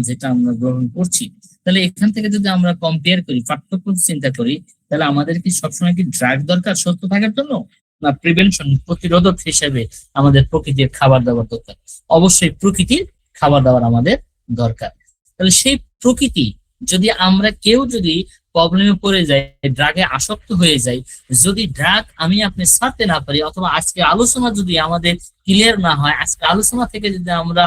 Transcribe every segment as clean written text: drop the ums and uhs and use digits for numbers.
যেটা আমরা গ্রহণ করছি, তাহলে এখান থেকে যদি আমরা কম্পেয়ার করি, পার্থক্য চিন্তা করি, তাহলে আমাদের কি সবসময় কি ড্রাগ দরকার সুস্থ থাকার জন্য, না প্রিভেনশন প্রতিরোধক হিসেবে আমাদের প্রকৃতির খাবার দাবার দরকার? অবশ্যই প্রকৃতির খাবার দাবার আমাদের দরকার। তাহলে সেই প্রকৃতি যদি আমরা কেউ যদি প্রবলেমে পড়ে যাই, ড্রাগে আসক্ত হয়ে যাই, যদি ড্রাগ আমি আপনি ছাড়তে না পারি, অথবা আজকে আলোচনা যদি আমাদের ক্লিয়ার না হয়, আজকে আলোচনা থেকে যদি আমরা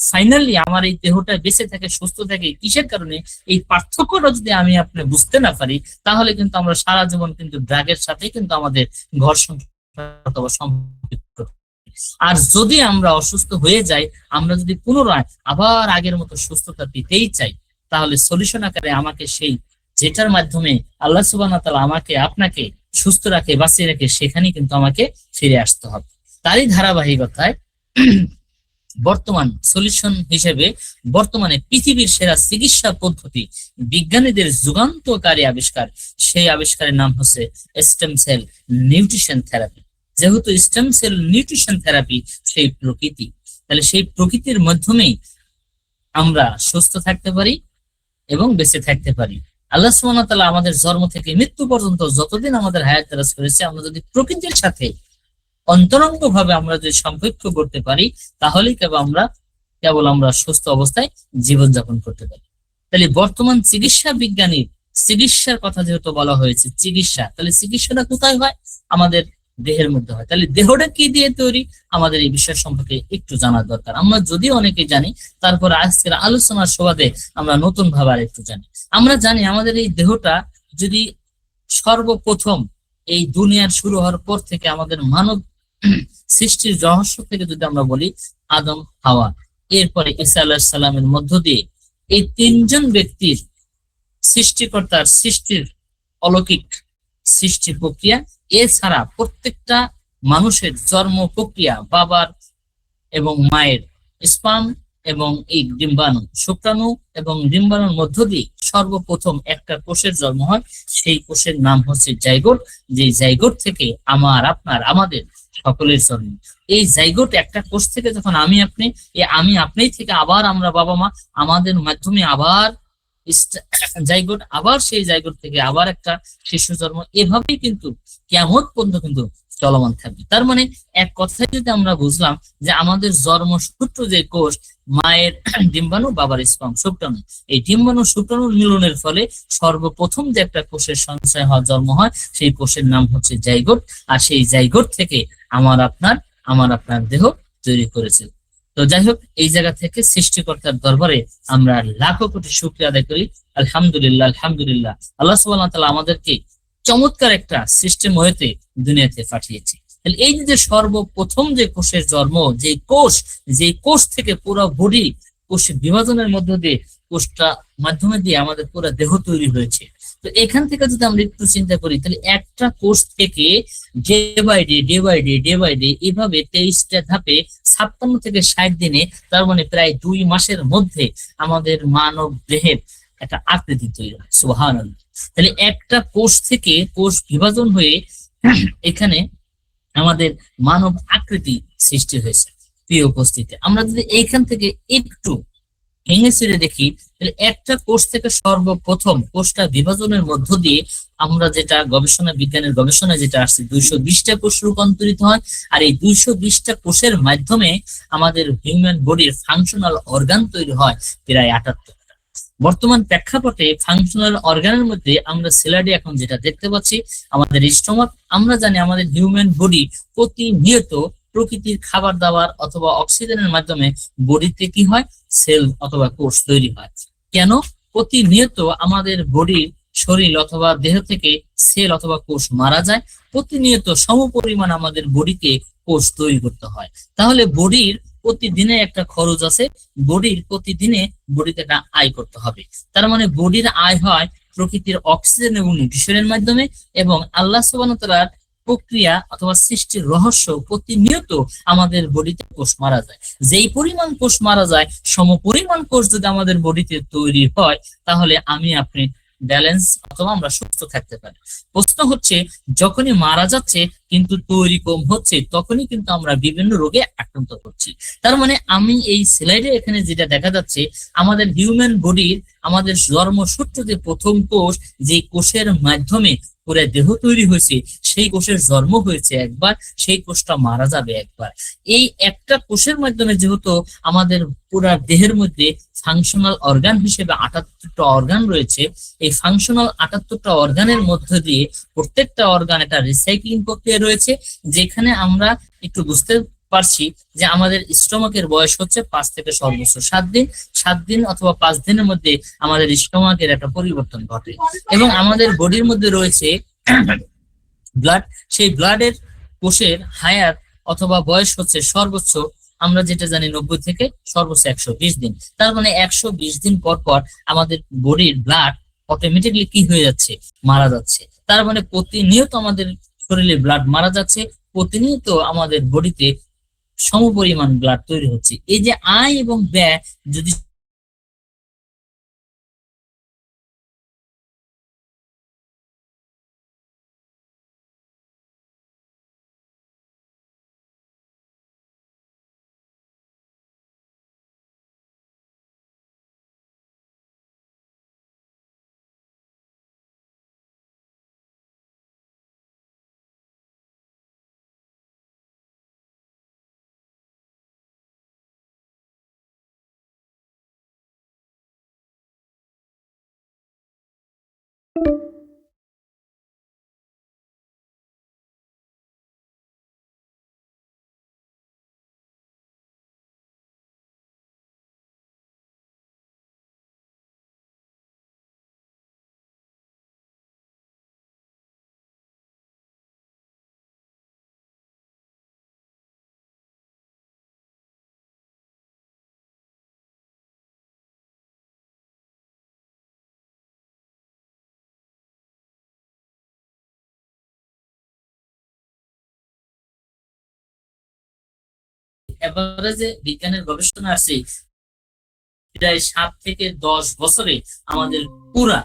ফাইনালি আমার এই দেহটা বেঁচে থাকে, সুস্থ থাকে কিসের কারণে, এই পার্থক্যটা যদি আমি আপনি বুঝতে না পারি, তাহলে কিন্তু আমরা সারা জীবন কিন্তু ড্রাগের সাথে কিন্তু আমাদের ঘর সংসার অথবা সম্পর্ক। আর যদি আমরা অসুস্থ হয়ে যাই, আমরা যদি পুনরায় আবার আগের মতো সুস্থতা পেতেই চাই, তাহলে সলিউশন আকারে আমাকে সেই যেটার মাধ্যমে আল্লাহ সুবহানাহু ওয়া তাআলা আমাকে আপনাকে সুস্থ রাখে, বাঁচিয়ে রাখে, সেখানে কিন্তু আমাকে ফিরে আসতে হবে। তারই ধারাবাহিকতায় বর্তমান সলিউশন হিসেবে বর্তমানে পৃথিবীর সেরা চিকিৎসা পদ্ধতি, বিজ্ঞানীদের যুগান্তকারী আবিষ্কার, সেই আবিষ্কারের নাম হচ্ছে স্টেম সেল নিউট্রিশন থেরাপি। যেহেতু স্টেম সেল নিউট্রিশন থেরাপি সেই প্রকৃতি, তাহলে সেই প্রকৃতির মাধ্যমেই আমরা সুস্থ থাকতে পারি এবং বেঁচে থাকতে পারি। আল্লাহ সুবহানাহু ওয়া তাআলা আমাদের জন্ম থেকে মৃত্যু পর্যন্ত যতদিন আমাদের হায়াত দারাজ করেছে, আমরা যদি প্রকৃতির সাথে অন্তরঙ্গ ভাবে আমরা যদি সম্পর্ক করতে পারি, তাহলেই কেবল আমরা সুস্থ অবস্থায় জীবনযাপন করতে পারি। তাহলে বর্তমান চিকিৎসা বিজ্ঞানীর চিকিৎসার কথা যেহেতু বলা হয়েছে, চিকিৎসা, তাহলে চিকিৎসাটা কোথায় হয়? আমাদের দেহের মধ্যে হয়। তাহলে দেহটা কি দিয়ে তৈরি, আমাদের এই বিষয় সম্পর্কে একটু জানার দরকার। আমরা যদি অনেকে জানি, তারপর আজকের আলোচনার সুবাদে আমরা নতুন ভাবে আর একটু জানি। আমরা জানি আমাদের এই দেহটা যদি সর্বপ্রথম এই দুনিয়ার শুরু হওয়ার পর থেকে আমাদের মানব সৃষ্টির রহস্য থেকে যদি আমরা বলি, আদম, হাওয়া, এরপরে ঈসা আলাইহিস সালামের মধ্য দিয়ে এই তিনজন ব্যক্তির সৃষ্টিকর্তার সৃষ্টির অলৌকিক সৃষ্টি প্রক্রিয়া, এছাড়া প্রত্যেকটা মানুষের জন্ম প্রক্রিয়া, বাবার এবং মায়ের স্পার্ম এবং এই ডিম্বাণু, শুক্রাণু এবং ডিম্বাণুর মধ্য দিয়ে সর্বপ্রথম একটা কোষের জন্ম হয়। সেই কোষের নাম হচ্ছে জাইগোট। যে জাইগোট থেকে আমার, আপনার, আমাদের সকলের জন্ম। এই জাইগোট একটা কোষ থেকে যখন আমি আপনি থেকে আবার আমরা বাবা মা, আমাদের মাধ্যমে আবার জাইগোট, আবার সেই জাইগোট থেকে আবার একটা শিশু জন্ম, এভাবেই কিন্তু কিয়ামত পর্যন্ত কিন্তু চলমান থাকবে। তার মানে এক কথায় যদি আমরা বুঝলাম যে আমাদের জন্মসূত্র যে কোষ, মায়ের ডিম্বাণু, বাবার স্পার্ম, শুক্রাণু, এই ডিম্বাণু শুক্রাণুর মিলনের ফলে সর্বপ্রথম যে একটা কোষের সঞ্চয় হওয়া জন্ম হয়, সেই কোষের নাম হচ্ছে জাইগোট। আর সেই জাইগোট থেকে আমার আপনার দেহ তৈরি করেছে। তো যাই হোক, এই জায়গা থেকে সৃষ্টিকর্তার দরবারে আমরা লাখো কোটি শুকরিয়া আদায় করি। আলহামদুলিল্লাহ, আলহামদুলিল্লাহ, আল্লাহ সুবহানাহু ওয়া তাআলা আমাদেরকে চমৎকার একটা সিস্টেম হইতে দুনিয়াতে পাঠিয়েছে। এই যে সর্বপ্রথম যে কোষের জন্ম, যে কোষ থেকে পুরো বডি কোষ বিভাজনের মধ্য দিয়ে কোষটা মাধ্যমে দিয়ে আমাদের পুরো দেহ তৈরি হয়েছে। তো এখান থেকে যদি আমরা একটু চিন্তা করি, তাহলে একটা কোষ থেকে ডে বাই ডে এভাবে 23টা ধাপে 56 থেকে 60 দিনে, তার মানে প্রায় 2 মাসের মধ্যে আমাদের মানব দেহের একটা আকৃতি তৈরি হয়। সুবহানাল্লাহ। তাহলে একটা কোষ থেকে কোষ বিভাজন হয়ে এখানে আমাদের মানব আকৃতি সৃষ্টি হয়েছে। প্রিয় উপস্থিতি, আমরা যদি এইখান থেকে একটু ভেঙে ছিঁড়ে দেখি, তাহলে একটা কোষ থেকে সর্বপ্রথম কোষটা বিভাজনের মধ্য দিয়ে আমরা যেটা বিজ্ঞানের গবেষণায় যেটা আসছে, 220টা কোষ রূপান্তরিত হয়। আর এই 220টা কোষের মাধ্যমে আমাদের হিউম্যান বডির ফাংশনাল অর্গান তৈরি হয় প্রায় 78। বর্তমান প্রেক্ষাপটে ফাংশনাল অর্গানের মধ্যে আমরা সেলাডি এখন যেটা দেখতে পাচ্ছি, আমাদের স্টমাক। আমরা জানি আমাদের হিউম্যান বডি প্রতিনিয়ত প্রকৃতির খাবার দাবার অথবা অক্সিজেনের মাধ্যমে বডিতে কি হয়, সেল অথবা কোষ তৈরি হয়। কেন? প্রতিনিয়ত আমাদের বডির শরীর অথবা দেহ থেকে সেল অথবা কোষ মারা যায়, প্রতিনিয়ত সমপরিমাণ আমাদের বডিকে কোষ তৈরি করতে হয়। তাহলে বডির প্রতিদিনে একটা খরচ আছে, বডিতে একটা আয় করতে হবে। তার মানে বডির আয় হয় প্রকৃতির অক্সিজেন এবং নিউট্রিশনের মাধ্যমে, এবং আল্লাহ সুবহানাহু ওয়া তাআলার প্রক্রিয়া অথবা সৃষ্টির রহস্য, প্রতিনিয়ত আমাদের বডিতে কোষ মারা যায়। যেই পরিমাণ কোষ মারা যায়, সমপরিমাণ কোষ যদি আমাদের বডিতে তৈরি হয়, তাহলে আপনি ব্যালেন্স অথবা আমরা সুস্থ থাকতে পারি। প্রশ্ন হচ্ছে, যখনই মারা যাচ্ছে কিন্তু তৈরি কম হচ্ছে, তখনই কিন্তু আমরা বিভিন্ন রোগে আক্রান্ত হচ্ছি। তার মানে আমি এই স্লাইডে এখানে যেটা দেখা যাচ্ছে, আমাদের হিউম্যান বডির, আমাদের জন্মসূত্র যে প্রথম কোষ, যে কোষের মাধ্যমে পুরো দেহ তৈরি হয়েছে, সেই কোষের জন্ম হয়েছে একবার, সেই কোষটা মারা যাবে একবার। এই একটা কোষের মাধ্যমে যেহেতু আমাদের পুরা দেহের মধ্যে ফাংশনাল অর্গান হিসেবে 78টা অর্গান রয়েছে, এই ফাংশনাল 78টা অর্গানের মধ্য দিয়ে প্রত্যেকটা অর্গান একটা রিসাইক্লিং প্রক্রিয়া রয়েছে, যেখানে আমরা একটু বুঝতে পারছি যে আমাদের স্টোমাকের বয়স হচ্ছে 5 থেকে সর্বোচ্চ 7 দিন। 7 দিন অথবা 5 দিনের মধ্যে আমাদের স্টোমাকের একটা পরিবর্তন ঘটে। এবং আমাদের বডির মধ্যে রয়েছে ব্লাড, সেই ব্লাডের কোষের হায়াত অথবা বয়স হচ্ছে সর্বোচ্চ, আমরা যেটা জানি 90 থেকে সর্বোচ্চ 120 দিন। তার মানে 120 দিন পর পর আমাদের বডির ব্লাড অটোমেটিকলি কি হয়ে যাচ্ছে, মারা যাচ্ছে। তার মানে প্রতিনিয়ত আমাদের শরীরে ব্লাড মারা যাচ্ছে, প্রতিনিয়ত আমাদের বডিতে সমপরিমাণ ব্লাড তৈরি হচ্ছে। এই যে আয় এবং ব্যয় যদি এভারেজে বিজ্ঞানের গবেষণা আছে, প্রায় 7 থেকে 10 বছরে আমাদের পুরা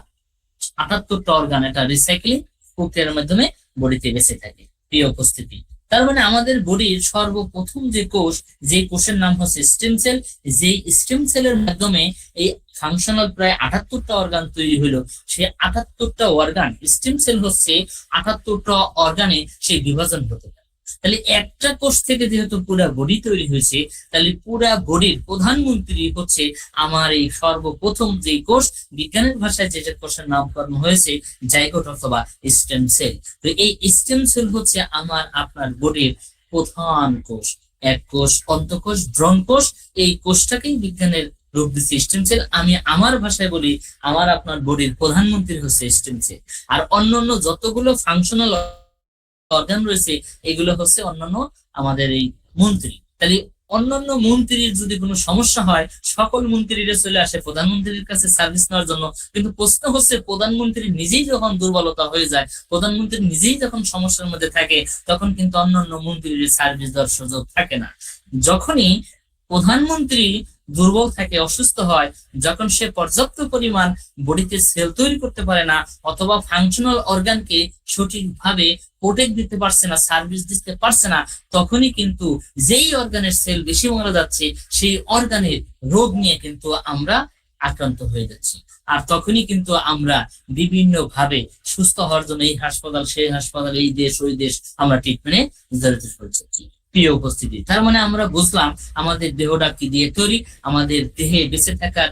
78টা অর্গান একটা রিসাইক্লিং প্রক্রিয়ার মাধ্যমে বডিতে বেঁচে থাকে। প্রিয় উপস্থিতি, তার মানে আমাদের বডির সর্বপ্রথম যে কোষ, যে কোষের নাম হচ্ছে স্টেম সেল, যে স্টেম সেলের মাধ্যমে এই ফাংশনাল প্রায় 78টা অর্গান তৈরি হলো। সেই 78টা অর্গান, স্টেম সেল হচ্ছে 78টা অর্গানে সেই বিভাজন হতে পারে। তাহলে একটা কোষ থেকে যেহেতু পুরা বডি তৈরি হয়েছে, তাহলে পুরা বডির প্রধানমন্ত্রী হচ্ছে আমার এই সর্বপ্রথম যে কোষ, বিজ্ঞানের ভাষায় যেটা কোষের নামকরণ হয়েছে জাইগোট অথবা স্টেম সেল। তো এই স্টেম সেল হচ্ছে আমার আপনার বডির প্রধান কোষ। এক কোষ অন্তঃকোষ, ভ্রূণকোষ, এই কোষটাকেই বিজ্ঞানের রূপ দিচ্ছে স্টেম সেল। আমি আমার ভাষায় বলি, আমার আপনার বডির প্রধানমন্ত্রী হচ্ছে স্টেম সেল। আর অন্যান্য যতগুলো ফাংশনাল অর্গান রয়েছে, এগুলো হচ্ছে অন্যান্য আমাদের এই মন্ত্রী। তাহলে অন্যান্য মন্ত্রীর যদি কোনো সমস্যা হয়, সকল মন্ত্রীরা চলে আসে প্রধানমন্ত্রীর কাছে সার্ভিস নেওয়ার জন্য। কিন্তু প্রশ্ন হচ্ছে, প্রধানমন্ত্রী নিজেই যখন দুর্বলতা হয়ে যায়, প্রধানমন্ত্রী নিজেই যখন সমস্যার মধ্যে থাকে, তখন কিন্তু অন্যান্য মন্ত্রীর সার্ভিস দেওয়ার সুযোগ থাকে না। যখনই প্রধানমন্ত্রী দুর্বল থাকে, অসুস্থ হয়, যখন সে পর্যাপ্ত পরিমাণ বডিতে সেল তৈরি করতে পারে না, অথবা ফাংশনাল অর্গানকে সঠিকভাবে প্রোটেক্ট দিতে পারছে না, সার্ভিস দিতে পারছে না, তখনই কিন্তু যেই অর্গানের সেল বেশি মারা যাচ্ছে, সেই অর্গানের রোগ নিয়ে কিন্তু আমরা আক্রান্ত হয়ে যাচ্ছি। আর তখনই কিন্তু আমরা বিভিন্ন ভাবে সুস্থ হওয়ার জন্য এই হাসপাতাল সেই হাসপাতাল, এই দেশ ওই দেশ, আমরা ট্রিটমেন্টে জড়িত হচ্ছি। প্রিয় উপস্থিতি, তার মানে আমরা বুঝলাম আমাদের দেহটা কি দিয়ে তৈরি, আমাদের দেহে বেঁচে থাকার,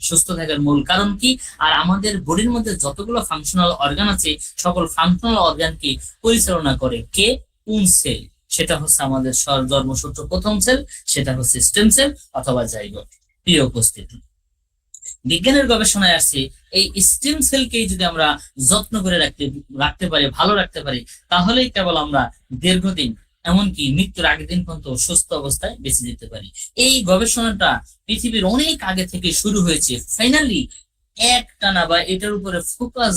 সুস্থ থাকার মূল কারণ কি, আর আমাদের বডির মধ্যে যতগুলো ফাংশনাল অর্গান আছে, সকল ফাংশনাল অর্গানকে পরিচালনা করে কে, কোন সেল, সেটা হচ্ছে আমাদের জন্মসূত্র প্রথম সেল, সেটা হচ্ছে স্টেম সেল অথবা জাইগোট। প্রিয় উপস্থিতি, বিজ্ঞানের গবেষণায় আসছে এই স্টেম সেলকেই যদি আমরা যত্ন করে রাখতে পারি, ভালো রাখতে পারি, তাহলেই কেবল আমরা দীর্ঘদিন, এমনকি মৃত্যুর আগের দিন পর্যন্ত সুস্থ অবস্থায় বেঁচে যেতে পারি। এই গবেষণাটা পৃথিবীর অনেক আগে থেকে শুরু হয়েছে, ফাইনালি একটানা বা এটার উপরে ফোকাস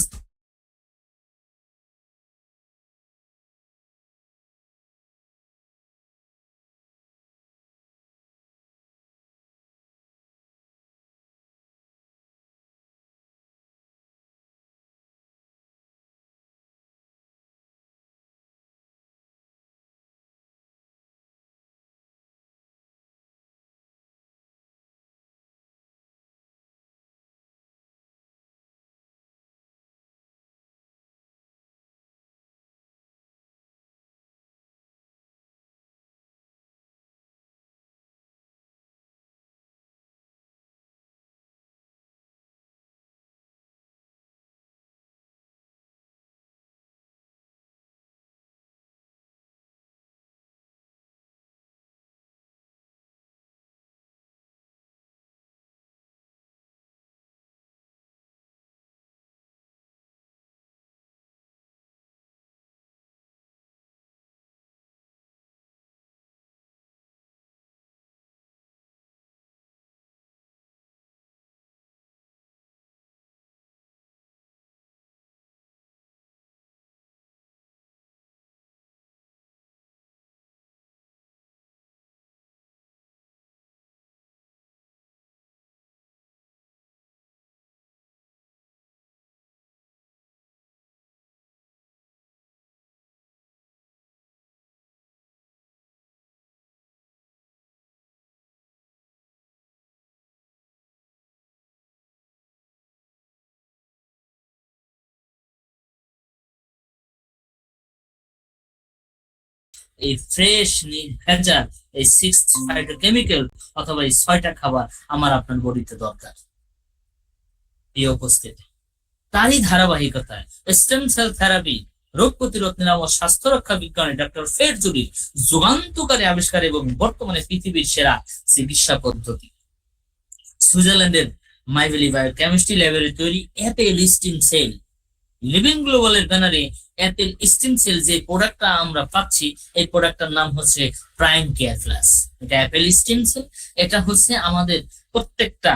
এই ফ্রেশ নির্ভেজাল এই 6 ফাইটোকেমিক্যাল অথবা এই 6টা খাবার আমার আপনার বডিতে দরকার। এই উপস্থিতি তারই ধারাবাহিকতায় স্টেম সেল থেরাপি, রোগ প্রতিরোধ নিরাময় স্বাস্থ্য রক্ষা বিজ্ঞানী ডক্টর ফেরজুরির যুগান্তকারী আবিষ্কার এবং বর্তমানে পৃথিবীর সেরা চিকিৎসা পদ্ধতি। সুইজারল্যান্ডের মাইভেলি বায়োকেমিস্ট্রি ল্যাবরেটরি তৈরি অ্যাপেল স্টিম সেল, লিভিং গ্লোবালের ব্যানারে অ্যাপেল স্টিম সেল যে প্রোডাক্টটা আমরা পাচ্ছি, এই প্রোডাক্টটার নাম হচ্ছে প্রাইম কেয়ার প্লাস। এটা অ্যাপেল স্টিম সেল, এটা হচ্ছে আমাদের প্রত্যেকটা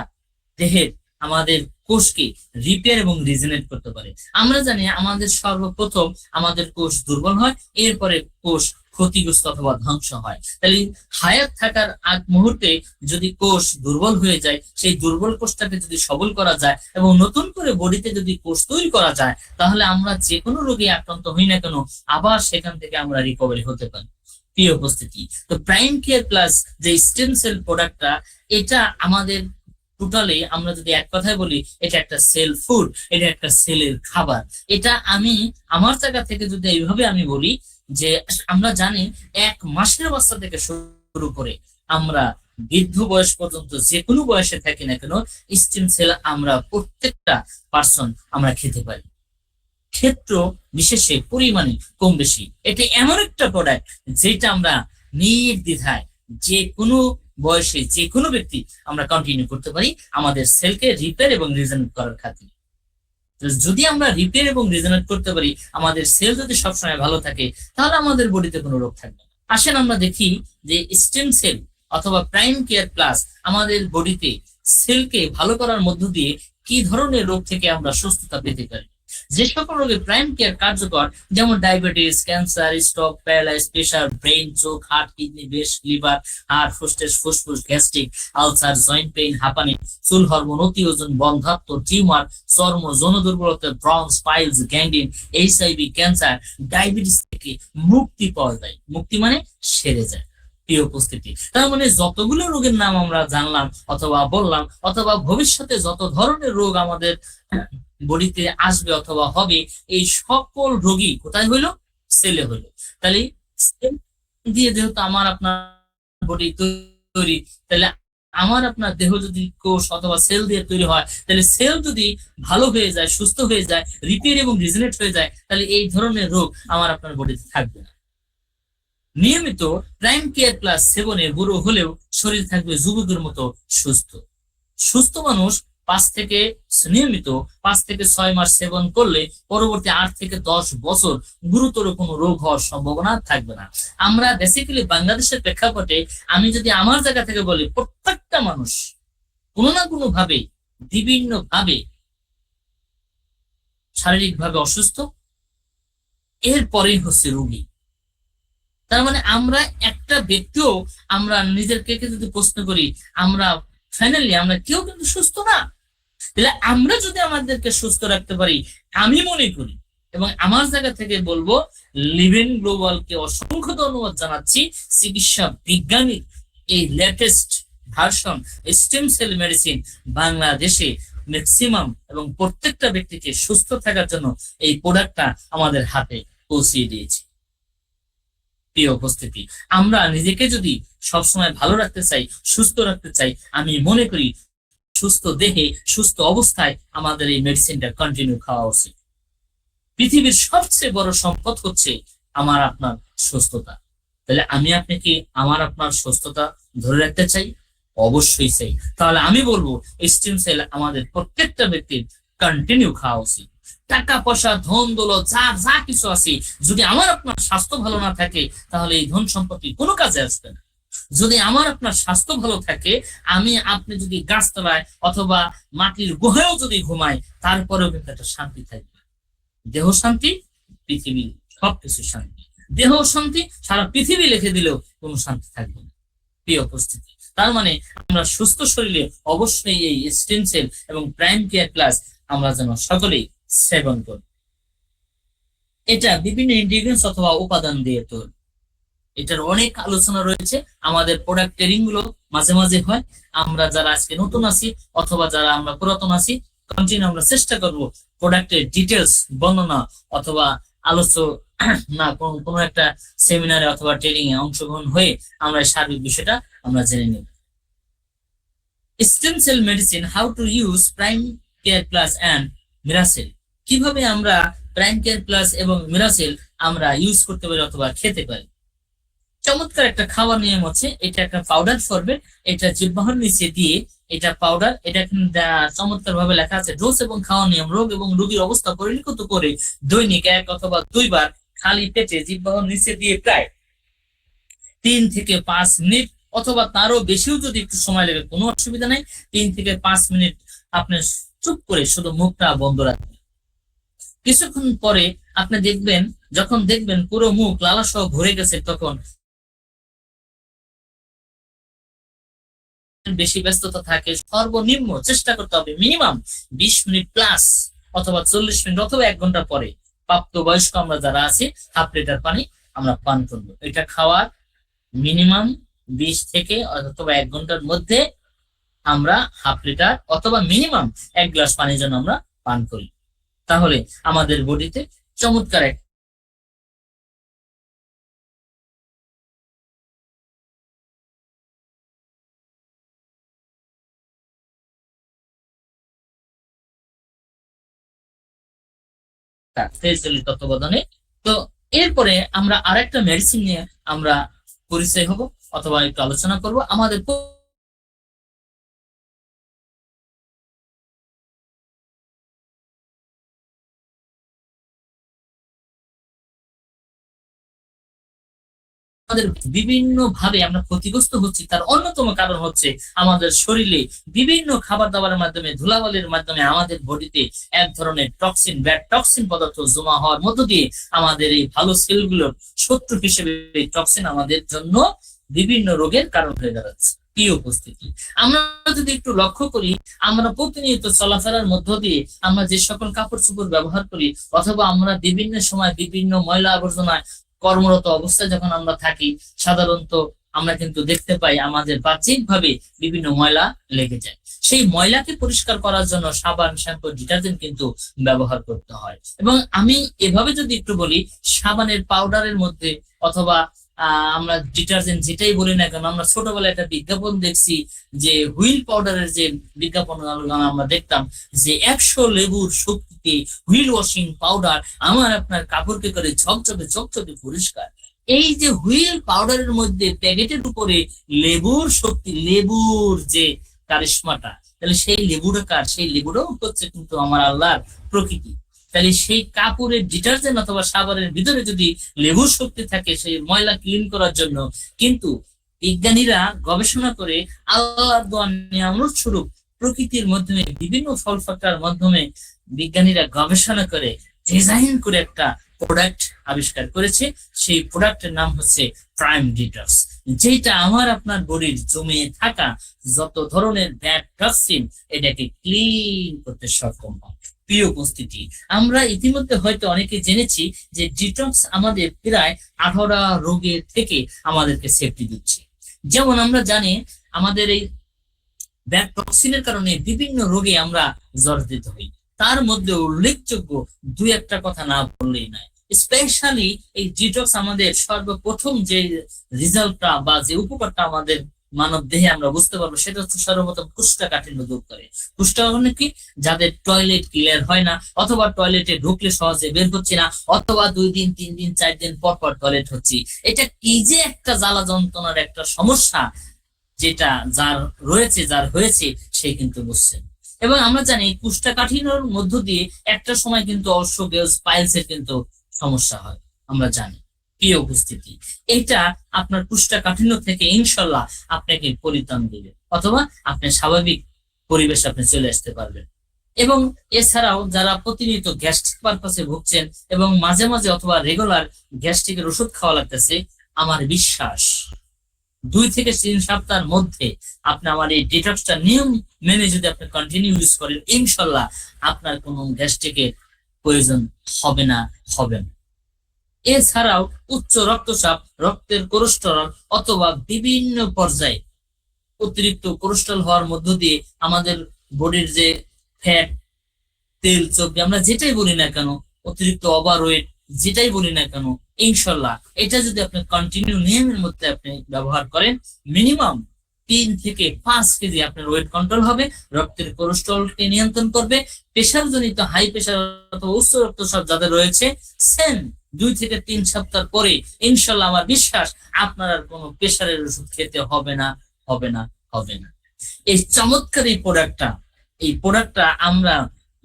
দেহের আমাদের কোষকে রিপেয়ার এবং রিজেনারেট করতে পারে। আমরা জানি আমাদের সর্বপ্রথম আমাদের কোষ দুর্বল হয়, এরপরে কোষ ক্ষতিগ্রস্ত অথবা ধ্বংস হয়। তাহলে হায়াত থাকার আগ মুহূর্তে যদি কোষ দুর্বল হয়ে যায়, সেই দুর্বল কোষটাকে যদি সবল করা যায় এবং নতুন করে বডিতে যদি কোষ তৈরি করা যায়, তাহলে আমরা যে কোনো রোগে আক্রান্ত হই না কেন আবার সেখান থেকে আমরা রিকভারি হতে পারি। প্রিয় উপস্থিতি, তো প্রাইম কেয়ার প্লাস যে স্টেম সেল প্রোডাক্টটা, এটা আমাদের টোটালি আমরা যদি এক কথায় বলি, এটা একটা সেল ফুড, এটা একটা সেলের খাবার। এটা আমি আমার জায়গা থেকে যদি এইভাবে আমি বলি যে আমরা জানি 1 মাসের বাচ্চা থেকে শুরু করে আমরা বৃদ্ধ বয়স পর্যন্ত যে কোনো বয়সে থাকি না কেন, স্টেম সেল আমরা প্রত্যেকটা পার্সন আমরা খেতে পারি, ক্ষেত্র বিশেষে পরিমাণে কম বেশি। এটা এমন একটা প্রোডাক্ট যেটা আমরা নির্দ্বিধায় যে কোনো বয়সে যে কোনো ব্যক্তি আমরা কন্টিনিউ করতে পারি আমাদের সেলকে রিপেয়ার এবং রিজেনারেট করার খাতিরে। যদি আমরা রিপেয়ার এবং রিজেনারেট করতে পারি, আমাদের সেল যদি সবসময় ভালো থাকে, তাহলে আমাদের বডিতে কোনো রোগ থাকবে না। আসেন আমরা দেখি যে স্টেম সেল অথবা প্রাইম কেয়ার প্লাস আমাদের বডিতে সেলকে ভালো করার মধ্য দিয়ে কি ধরনের রোগ থেকে আমরা সুস্থতা পেতে পারি। যে সকল রোগে প্রাইম কেয়ার কার্যকর, যেমন diabetes, cancer, stroke, paralyse, pressure, brain, চোখ, heart, kidney, breast, liver, heart, ফুসফুস, গ্যাস্ট্রিক, আলসার, জয়েন্ট পেইন, হাঁপানি, চুল হরমোন, অতি ওজন, বন্ধ্যাত্ব, টিউমার, চর্ম, যৌন দুর্বলতা, ব্রনস, piles, gangrene, HIV, cancer, diabetes থেকে মুক্তি পাওয়া যায়। মুক্তি মানে সেরে যায়। প্রিয় উপস্থিতি, তার মানে যতগুলো রোগের নাম আমরা জানলাম অথবা বললাম, অথবা ভবিষ্যতে যত ধরনের রোগ আমাদের বডিতে আসবে অথবা হবে, এই সকল রোগী কোথায় হইলো? সেলে হইলো। তাহলে সেল দিয়ে যেহেতু আমার আপনার বডি তৈরি, তাহলে আমার আপনার দেহ যদি কোষ অথবা সেল দিয়ে তৈরি হয়, তাহলে সেল যদি ভালো হয়ে যায়, সুস্থ হয়ে যায়, রিপেয়ার এবং রিজেনারেট হয়ে যায়, তাহলে এই ধরনের রোগ আমার আপনার বডিতে থাকবে না। নিয়মিত প্রাইম কেয়ার প্লাস সেবনে বুড়ো হলেও শরীর থাকবে যুবকের মতো সুস্থ। সুস্থ মানুষ নিয়মিত 5 থেকে 6 মাস সেবন করলে পরবর্তী 8 থেকে 10 বছর গুরুতর কোনো রোগ হওয়ার সম্ভাবনা থাকবে না। আমরা বেসিক্যালি বাংলাদেশের প্রেক্ষাপটে আমি যদি আমার জায়গা থেকে বলি, প্রত্যেকটা মানুষ কোনো না কোনো ভাবে বিভিন্ন ভাবে শারীরিক ভাবে অসুস্থ, এরপরেই হচ্ছে রোগী। তার মানে আমরা একটা ব্যক্তিও আমরা নিজেকে যদি প্রশ্ন করি, আমরা ফাইনালি আমরা কেউ কিন্তু সুস্থ না। তাহলে আমরা যদি আমাদেরকে সুস্থ রাখতে পারি, আমি মনে করি এবং আমার জায়গা থেকে বলবো, লিভিং গ্লোবালকে অসংখ্য ধন্যবাদ জানাচ্ছি। চিকিৎসা বিজ্ঞানী এই latest version stem cell medicine বাংলাদেশে ম্যাক্সিমাম এবং প্রত্যেকটা ব্যক্তিকে সুস্থ থাকার জন্য এই প্রোডাক্টটা আমাদের হাতে পৌঁছিয়ে দিয়েছে। প্রিয় উপস্থিতি, আমরা নিজেকে যদি সবসময় ভালো রাখতে চাই, সুস্থ রাখতে চাই, আমি মনে করি সুস্থ দেহে সুস্থ অবস্থায় আমাদের এই মেডিসিনটা কন্টিনিউ খাওয়া উচিত। পৃথিবীর সবচেয়ে বড় সম্পদ হচ্ছে আমার আপনার সুস্থতা। তাহলে আমি আপনি কি আমার আপনার সুস্থতা ধরে রাখতে চাই? অবশ্যই চাই। তাহলে আমি বলবো স্টেম সেল আমাদের প্রত্যেকটা ব্যক্তির কন্টিনিউ খাওয়া উচিত। টাকা পয়সা, ধন দৌলত, যা কিছু আছে, যদি আমার আপনার স্বাস্থ্য ভালো না থাকে, তাহলে এই ধন সম্পত্তি কোনো কাজে আসবে না। যদি আমার আপনার স্বাস্থ্য ভালো থাকে, আমি আপনি যদি গাছতলায় অথবা মাটির গুহায়ও যদি ঘুমাই, তারপরেও কিন্তু একটা শান্তি থাকবে। দেহ শান্তি, পৃথিবী সবকিছু শান্তি। দেহ শান্তি, সারা পৃথিবী লিখে দিলেও কোনো শান্তি থাকবে না। প্রিয় উপস্থিতি, তার মানে আমরা সুস্থ শরীরে অবশ্যই এই স্টেম সেল এবং প্রাইম কেয়ার প্লাস আমরা যেন সকলেই সেবন করি। এটা বিভিন্ন ইনগ্রেডিয়েন্টস অথবা উপাদান দিয়ে তৈরি। এটার অনেক আলোচনা রয়েছে, আমাদের প্রোডাক্ট ট্রেনিং গুলো মাঝে মাঝে হয়। আমরা যারা আজকে নতুন আছি অথবা যারা আমরা পুরাতন আছি, কন্টিনিউ আমরা চেষ্টা করব প্রোডাক্টের ডিটেলস বর্ণনা অথবা না কোনো একটা সেমিনারে অথবা ট্রেনিং এ অংশগ্রহণ হয়ে আমরা সার্বিক বিষয়টা আমরা জেনে নিই। Stem cell medicine, how to use prime care plus and Miracell. কিভাবে আমরা প্রাইম কেয়ার প্লাস এবং মিরাসেল আমরা ইউজ করতে পারি অথবা খেতে পারি। চমৎকার একটা খাওয়ার নিয়ম হচ্ছে, এটা একটা পাউডার ফরবে, এটা জিহ্বার নিচে দিয়ে এটা পাউডার, এটা চমৎকার ভাবে লেখা আছে ডোজ এবং খাওয়ার নিয়ম। রোগ এবং রোগীর অবস্থা পরিলিখিত করে দৈনিক 1 অথবা 2 বার খালি পেটে জিহ্বার নিচে দিয়ে প্রায় 3 থেকে 5 মিনিট অথবা তারও বেশিও যদি একটু সময় লাগে কোনো অসুবিধা নেই, 3 থেকে 5 মিনিট আপনি চুপ করে শুধু মুখটা বন্ধ রাখবেন। কিছুক্ষণ পরে আপনি দেখবেন, যখন দেখবেন পুরো মুখ লালাসহ ভরে গেছে, তখন বেশি ব্যস্ততা থাকে, সর্বনিম্ন চেষ্টা করতে হবে মিনিমাম 20 মিনিট প্লাস অথবা 40 মিনিট অথবা 1 ঘন্টা পরে প্রাপ্তবয়স্ক আমরা যারা আছি হাফ লিটার পানি আমরা পান করবো। এটা খাওয়ার মিনিমাম 20 থেকে অথবা 1 ঘন্টার মধ্যে আমরা হাফ লিটার অথবা মিনিমাম 1 গ্লাস পানি যেন আমরা পান করি, তাহলে আমাদের বডিতে চমৎকার তেজজলির তত্ত্বাবধানে। তো এরপরে আমরা আরেকটা মেডিসিন নিয়ে আমরা পরিচয় হব অথবা একটু আলোচনা করব। আমাদের আমাদের বিভিন্ন ভাবে আমরা ক্ষতিগ্রস্ত হচ্ছি, তার অন্যতম কারণ হচ্ছে আমাদের শরীরে বিভিন্ন খাবার দাবারের মাধ্যমে, ধুলাবালির মাধ্যমে আমাদের বডিতে এক ধরনের টক্সিন, ব্যাড টক্সিন পদার্থ জমা হওয়ার মধ্য দিয়ে আমাদের এই ভালো সেলগুলোর শত্রু হিসেবে টক্সিন আমাদের জন্য বিভিন্ন রোগের কারণ হয়ে দাঁড়াচ্ছে। কি উপস্থিতি, আমরা যদি একটু লক্ষ্য করি, আমরা প্রতিনিয়ত চলাফেরার মধ্য দিয়ে আমরা যে সকল কাপড় চোপড় ব্যবহার করি অথবা আমরা বিভিন্ন সময় বিভিন্ন ময়লা আবর্জনায় কর্মরত অবস্থায় যখন আমরা থাকি, সাধারণত আমরা কিন্তু দেখতে পাই আমাদের বাহ্যিক ভাবে বিভিন্ন ময়লা লেগে যায়। সেই ময়লাকে পরিষ্কার করার জন্য সাবান, শ্যাম্পু, ডিটারজেন্ট কিন্তু ব্যবহার করতে হয়। এবং আমি এভাবে যদি একটু বলি, সাবানের পাউডারের মধ্যে অথবা আমরা ডিটারজেন্ট যেটাই বলি না কেন, আমরা ছোটবেলায় একটা বিজ্ঞাপন দেখছি যে হুইল পাউডারের যে বিজ্ঞাপন আমরা দেখতাম যে 100 লেবুর শক্তিতে হুইল ওয়াশিং পাউডার আমার আপনার কাপড়কে করে ঝকঝকে ঝকঝকে পরিষ্কার। এই যে হুইল পাউডারের মধ্যে প্যাকেটের উপরে লেবুর শক্তি, লেবুর যে কারিশমাটা, তাহলে সেই লেবুটা কার? সেই লেবুটাও হচ্ছে কিন্তু আমার আল্লাহর প্রকৃতি। তাহলে সেই কাপড়ের ডিটারজেন্ট অথবা সাবানের ভিতরে যদি লেবুর শক্তি থাকে সেই ময়লা ক্লিন করার জন্য, কিন্তু বিজ্ঞানীরা গবেষণা করে আল্লাহর দেওয়া নিয়ামত স্বরূপ প্রকৃতির মাধ্যমে বিভিন্ন ফল ফাঁকার মাধ্যমে বিজ্ঞানীরা গবেষণা করে ডিজাইন করে একটা প্রোডাক্ট আবিষ্কার করেছে। সেই প্রোডাক্টের নাম হচ্ছে প্রাইম ডিটক্স, যেটা আমার আপনার বডির জমে থাকা যত ধরনের ব্যাড টক্সিন এটাকে ক্লিন করতে সক্ষম হয়। প্রিয় উপস্থিতি, আমরা ইতিমধ্যে হয়তো অনেকে জেনেছি যে ডিটক্স আমাদের প্রায় 18টা রোগের থেকে আমাদেরকে সেফটি দিচ্ছে। যেমন আমরা জানি আমাদের এই ব্যাড টক্সিনের কারণে বিভিন্ন রোগে আমরা জর্জরিত হই, তার মধ্যে উল্লেখযোগ্য 2-1টা কথা না বললেই নয়। স্পেশালি এই ডিটক্স আমাদের সর্বপ্রথম যে রেজাল্টটা বা যে উপকারটা আমাদের মানব দেহে আমরা বুঝতে পারবো, সেটা হচ্ছে সর্বপ্রথম কোষ্ঠকাঠিন্য দূর করে। কোষ্ঠকাঠিন্য কি? যাদের টয়লেট ক্লিয়ার হয় না অথবা টয়লেটে ঢুকলে সহজে বের হচ্ছে না অথবা 2 দিন 3 দিন 4 দিন পর পর টয়লেট হচ্ছে, এটা কি যে একটা জ্বালা যন্ত্রণার একটা সমস্যা, যেটা যার রয়েছে, যার হয়েছে সে কিন্তু বুঝছেন। এবং আমরা জানি কোষ্ঠকাঠিন্যর মধ্য দিয়ে একটা সময় কিন্তু অর্শোগেজ পাইলসের কিন্তু সমস্যা হয়, আমরা জানি। প্রিয় উপস্থিতি, এটা আপনার কোষ্ঠকাঠিন্য থেকে ইনশাল্লাহ আপনাকে পরিত্রাণ দিবে অথবা আপনি স্বাভাবিক পরিবেশে আপনি চলে আসতে পারবেন। এবং এছাড়াও যারা প্রতিনিয়ত গ্যাস্ট্রিক পারপাসে ভুগছেন এবং মাঝে মাঝে অথবা রেগুলার গ্যাস্ট্রিকের ওষুধ খাওয়া লাগতেছে, আমার বিশ্বাস 2 থেকে 3 সপ্তাহের মধ্যে আপনি আমার এই ডিটক্সটা নিয়ম মেনে যদি আপনি কন্টিনিউ ইউজ করেন, ইনশাল্লাহ আপনার কোনো গ্যাস্ট্রিকের প্রয়োজন হবে না। এছাড়াও উচ্চ রক্তচাপ, রক্তের কোলেস্টেরল অথবা বিভিন্ন পর্যায়ে অতিরিক্ত কোলেস্টেরল হওয়ার মধ্য দিয়ে আমাদের বডির যে ফ্যাট, তেল, চর্বি আমরা যেটাই বলি না কেন, অতিরিক্ত ওভারওয়েট যেটাই বলি না কেন, ইনশাল্লাহ এটা যদি আপনি কন্টিনিউ নিয়মের মধ্যে আপনি ব্যবহার করেন, মিনিমাম 3 থেকে 5 কেজি আপনার ওয়েট কন্ট্রোল হবে, রক্তের কোলেস্টেরলকে নিয়ন্ত্রণ করবে, প্রেশার জনিত হাই প্রেশার অথবা উচ্চ রক্তচাপ যাদের রয়েছে, সেম 2 থেকে 3 সপ্তাহ পরে ইনশাল্লাহ আমার বিশ্বাস আপনার আর কোনো প্রেশারের ওষুধ খেতে হবে না, হবে না, হবে না। এই চমৎকার এই প্রোডাক্টটা আমরা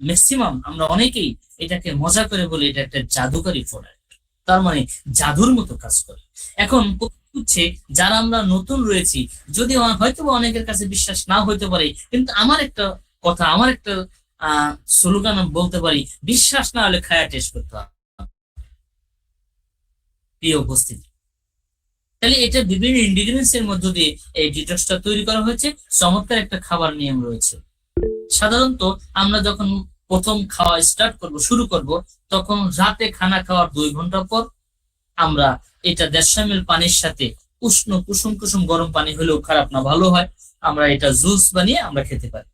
ম্যাক্সিমাম আমরা অনেকেই এটাকে মজা করে বলি এটা একটা জাদুকরী প্রোডাক্ট, তার মানে জাদুর মতো কাজ করে। এখন হচ্ছে যারা আমরা নতুন রয়েছি, যদি হয়তো অনেকের কাছে বিশ্বাস না হইতে পারে, কিন্তু আমার একটা কথা, আমার একটা স্লোগান বলতে পারি, বিশ্বাস না হলে খায়া টেস্ট করতে হবে। প্রিয় উপস্থিতি, তাহলে এটা বিভিন্ন ইনগ্রিডিয়েন্টস এর মধ্য দিয়ে এই ডিটক্সটা তৈরি করা হয়েছে। চমৎকার একটা খাবার নিয়ম রয়েছে। সাধারণত আমরা যখন প্রথম খাওয়া শুরু করব, তখন রাতে খানা খাওয়ার 2 ঘন্টা পর আমরা এটা 150 ml পানির সাথে উষ্ণ কুসুম কুসুম গরম পানি হলেও খারাপ না, ভালো হয়, আমরা এটা জুস বানিয়ে আমরা খেতে পারি।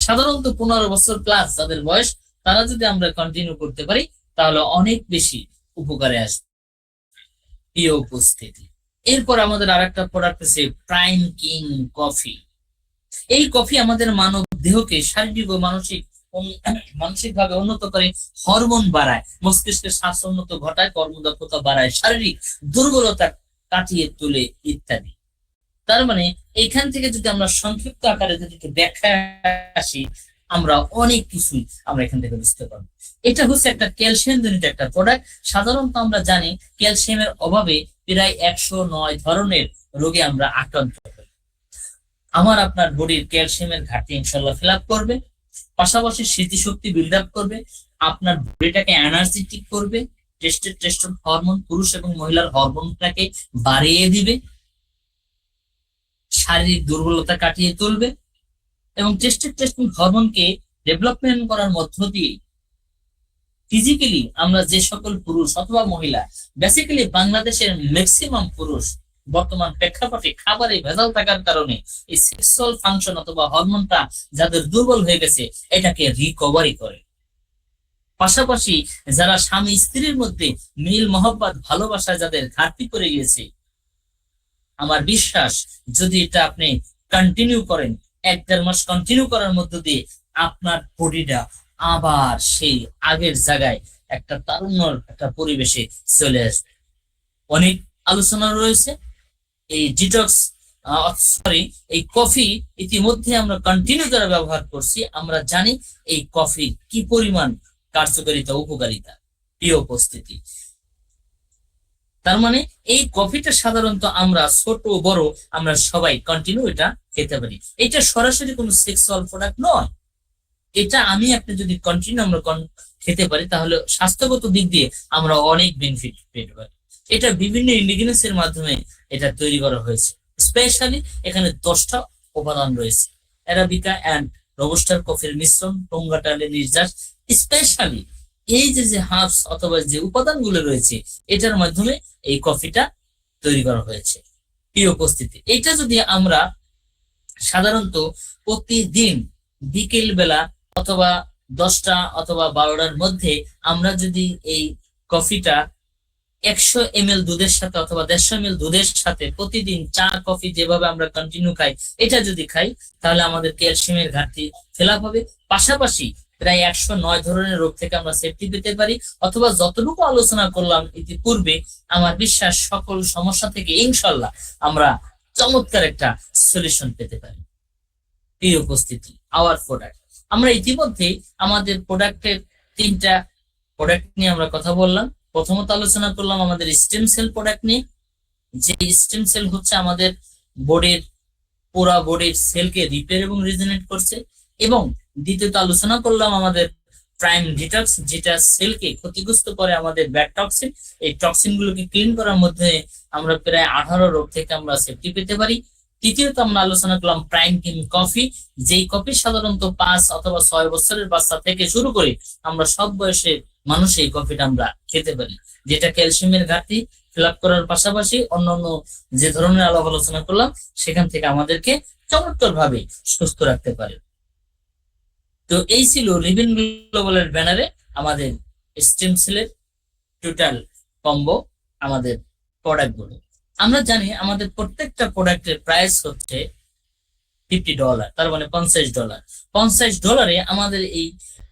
সাধারণত 15 বছর প্লাস যাদের বয়স, তারা যদি আমরা কন্টিনিউ করতে পারি তাহলে অনেক বেশি উপকারে আসবে। প্রিয় উপস্থিতি, এরপর আমাদের আরেকটা প্রোডাক্ট আছে প্রাইম কিং কফি। এই কফি আমাদের মানব দেহকে শারীরিক ও মানসিক ভাবে উন্নত করে, হরমোন বাড়ায়, মস্তিষ্কের স্বাস্থ্য উন্নত ঘটায়, কর্মদক্ষতা বাড়ায়, শারীরিক দুর্বলতা কাটিয়ে তোলে ইত্যাদি। তার মানে এখান থেকে যদি আমরা সংক্ষিপ্ত আকারে যদি ব্যাখ্যা আসি, আমরা অনেক কিছুই আমরা এখান থেকে বুঝতে পারবো। এটা হচ্ছে একটা ক্যালসিয়াম জনিত একটা প্রোডাক্ট। সাধারণত আমরা জানি ক্যালসিয়ামের অভাবে প্রায় 109 ধরনের রোগে আমরা আক্রান্ত হই। আমার আপনার বডির ক্যালসিয়ামের ঘাটতি ইনশাল্লাহ ফিল আপ করবে, পাশাপাশি স্মৃতিশক্তি বিল্ড আপ করবে, আপনার বডিটাকে এনার্জেটিক করবে, টেস্টোস্টেরন হরমোন পুরুষ এবং মহিলার হরমোনটাকে বাড়িয়ে দিবে, শারীরিক দুর্বলতা কাটিয়ে তুলবে, এবং টেস্টোস্টেরন হরমোনকে ডেভেলপমেন্ট করার মধ্য দিয়ে ফিজিক্যালি আমরা যে সকল পুরুষ অথবা মহিলা, বেসিক্যালি বাংলাদেশের ম্যাক্সিমাম পুরুষ বর্তমান প্রেক্ষাপটে খাবারে ভেজাল থাকার কারণে এই সেক্সুয়াল ফাংশন অথবা হরমোনটা যাদের দুর্বল হয়ে গেছে, এটাকে রিকভারি করে। পাশাপাশি যারা স্বামী স্ত্রীর মধ্যে মিল মহব্বত ভালোবাসা যাদের ঘাটতি পড়ে গিয়েছে, আমার বিশ্বাস যদি এটা আপনি কন্টিনিউ করেন, 1-1.5 মাস কন্টিনিউ করার মধ্য দিয়ে আপনার বডিটা আবার সেই আগের জায়গায় একটা তারুণ্যর একটা পরিবেশে চলে আসবে। অনেক আলোচনা রয়েছে এই ডিটক্স এই কফি ইতিমধ্যে আমরা কন্টিনিউ যারা ব্যবহার করছি, আমরা জানি এই কফি কি পরিমাণ কার্যকারিতা উপকারিতা। প্রিয় উপস্থিতি, তার মানে এই কফিটা সাধারণত আমরা ছোট বড় আমরা সবাই কন্টিনিউ এটা খেতে পারি। এটা সরাসরি কোনো সেক্সুয়াল প্রোডাক্ট নয়, এটা আমি আপনি যদি কন্টিনিউ আমরা খেতে পারি তাহলে স্বাস্থ্যগত দিক দিয়ে আমরা অনেক বেনিফিট পেতে পারি। এটা বিভিন্ন ইনগ্রিডিয়েন্টস এর মাধ্যমে এটা তৈরি করা হয়েছে। স্পেশালি এখানে 10টা উপাদান রয়েছে, অ্যারাবিকা এন্ড রোবস্টার কফির মিশ্রণ, টোঙ্গাটালের নির্যাস। স্পেশালি এই যে হার্বস অথবা যে উপাদানগুলো রয়েছে, এটার মাধ্যমে এই কফিটা তৈরি করা হয়েছে। প্রিয় উপস্থিতি, এটা যদি আমরা সাধারণত প্রতিদিন বিকেল বেলা অথবা 10টা অথবা 12টার মধ্যে আমরা যদি এই কফিটা 100 ml দুধের সাথে অথবা 150 ml দুধের সাথে প্রতিদিন চা কফি যেভাবে আমরা কন্টিনিউ খাই, এটা যদি খাই তাহলে আমাদের ক্যালসিয়ামের ঘাটতি ফিল আপ হবে। পাশাপাশি প্রায় 109 ধরনের রোগ থেকে আমরা সেফটি পেতে পারি, অথবা যতটুকু আলোচনা করলাম ইতিপূর্বে, আমার বিশ্বাস সকল সমস্যা থেকে ইনশাল্লাহ আমরা চমৎকার একটা সলিউশন পেতে পারি। প্রিয় উপস্থিতি, আওয়ার প্রোডাক্ট, আমরা ইতিমধ্যে আমাদের প্রোডাক্টের 3টা প্রোডাক্ট নিয়ে আমরা কথা বললাম। প্রথমত আলোচনা করলাম আমাদের স্টেম সেল প্রোডাক্ট নিয়ে, যে স্টেম সেল হচ্ছে আমাদের বডির পুরা বডির সেলকে রিপেয়ার এবং রিজেনারেট করছে। এবং দ্বিতীয়ত আলোচনা করলাম আমাদের প্রাইম ডিটক্স, যেটা সেলকে ক্ষতিগ্রস্ত করে আমাদের ব্যাড টক্সিন, এই টক্সিন গুলোকে ক্লিন করার মধ্যে আমরা প্রায় 18 রোগ থেকে আমরা সেফটি পেতে পারি। তৃতীয়ত আমরা আলোচনা করলাম প্রাইম কিং কফি, যেই কফি সাধারণত 5 অথবা 6 বছরের বাচ্চা থেকে শুরু করে আমরা সব বয়সের মানুষ এই কফিটা আমরা খেতে পারি, যেটা ক্যালসিয়ামের ঘাটতি ফিল আপ করার পাশাপাশি অন্যান্য যে ধরনের আলোচনা করলাম সেখান থেকে আমাদেরকে চমৎকার ভাবে সুস্থ রাখতে পারে। তো এই ছিল রিবেন গ্লোবালের ব্যানারে আমাদের স্টেম সেলের টোটাল কম্বো আমাদের প্রোডাক্ট গুলো। আমরা জানি আমাদের প্রত্যেকটা প্রোডাক্টের প্রাইস হচ্ছে $50, তার মানে $50। $50 আমাদের এই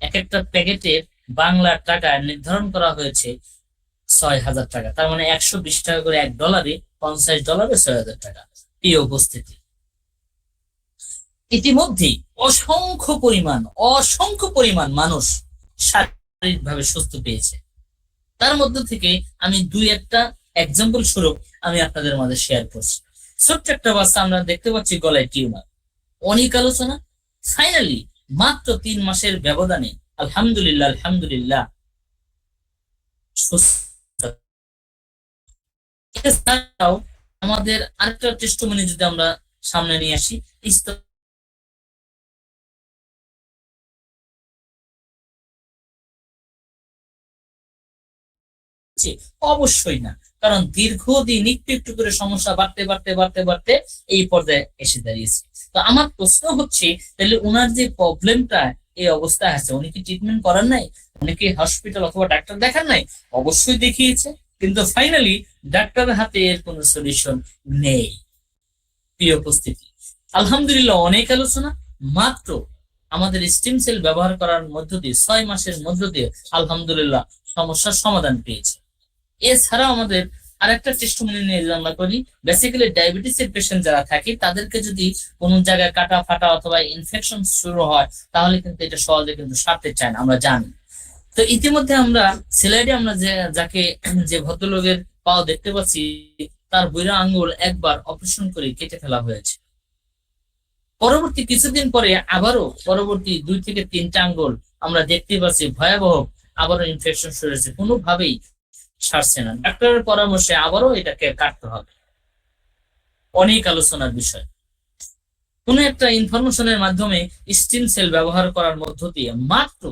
এক একটা প্যাকেটের বাংলা টাকা নির্ধারণ করা হয়েছে 6,000 টাকা। তার মানে 120 টাকা করে $1, $50 6,000 টাকা। প্রিয় উপস্থিতি, ইতিমধ্যেই অসংখ্য পরিমাণ মানুষ শারীরিকভাবে সুস্থ পেয়েছে। তার মধ্যে থেকে আমি দুই একটা এক্সাম্পল স্বরূপ আমি আপনাদের মাঝে শেয়ার করছি। ছোট্ট একটা বাচ্চা, আমরা দেখতে পাচ্ছি গলায় টিউমার, অনেক আলোচনা, ফাইনালি মাত্র 3 মাসের ব্যবধানে আলহামদুলিল্লাহ আলহামদুলিল্লাহ এছাড়াও আমাদের আরেকটা টেস্টিমনি যদি আমরা সামনে নিয়ে আসি, অবশ্যই না, কারণ দীর্ঘদিন একটু একটু করে সমস্যা বাড়তে বাড়তে বাড়তে বাড়তে এই পর্যায়ে এসে দাঁড়িয়েছে। তো আমার প্রশ্ন হচ্ছে, তাহলে ওনার যে প্রবলেমটা এই অবস্থায় আছে, উনি কি ট্রিটমেন্ট করার নাই? উনি কি হসপিটাল অথবা ডাক্তার দেখার নাই? অবশ্যই দেখিয়েছে, কিন্তু ফাইনালি ডাক্তারের হাতে এর কোনো সলিউশন নেই। প্রিয় উপস্থিতি, আলহামদুলিল্লাহ অনেক আলোচনা, মাত্র আমাদের স্টিম সেল ব্যবহার করার মধ্য দিয়ে 6 মাসের মধ্য দিয়ে আলহামদুলিল্লাহ সমস্যার সমাধান পেয়েছে। এছাড়া আমাদের আরেকটা টেস্টিমনি নিয়ে আমরা করি, বেসিক্যালি ডায়াবেটিস এর পেশেন্ট যারা থাকে তাদেরকে যদি কোনো জায়গায় কাটা ফাটা অথবা ইনফেকশন শুরু হয়, তাহলে কিন্তু এটা সহজে কিন্তু সারতে চায় না, আমরা জানি। তো ইতিমধ্যে আমরা স্লাইডে আমরা যাকে যে ভদ্রলোকের পাও দেখতে পাচ্ছি, তার বুড়া আঙ্গুল একবার অপারেশন করে কেটে ফেলা হয়েছে। পরবর্তী কিছুদিন পরে আবারও পরবর্তী 2 থেকে 3টা আঙ্গুল আমরা দেখতে পাচ্ছি ভয়াবহ আবারও ইনফেকশন শুরু হয়েছে, কোনোভাবেই সারছে না। ডাক্তারের পরামর্শে আবারও এটাকে কাটতে হবে। অনেক আলোচনার বিষয়। কোন একটা ইনফরমেশনের মাধ্যমে স্টিম সেল ব্যবহার করার মধ্য দিয়ে মাত্র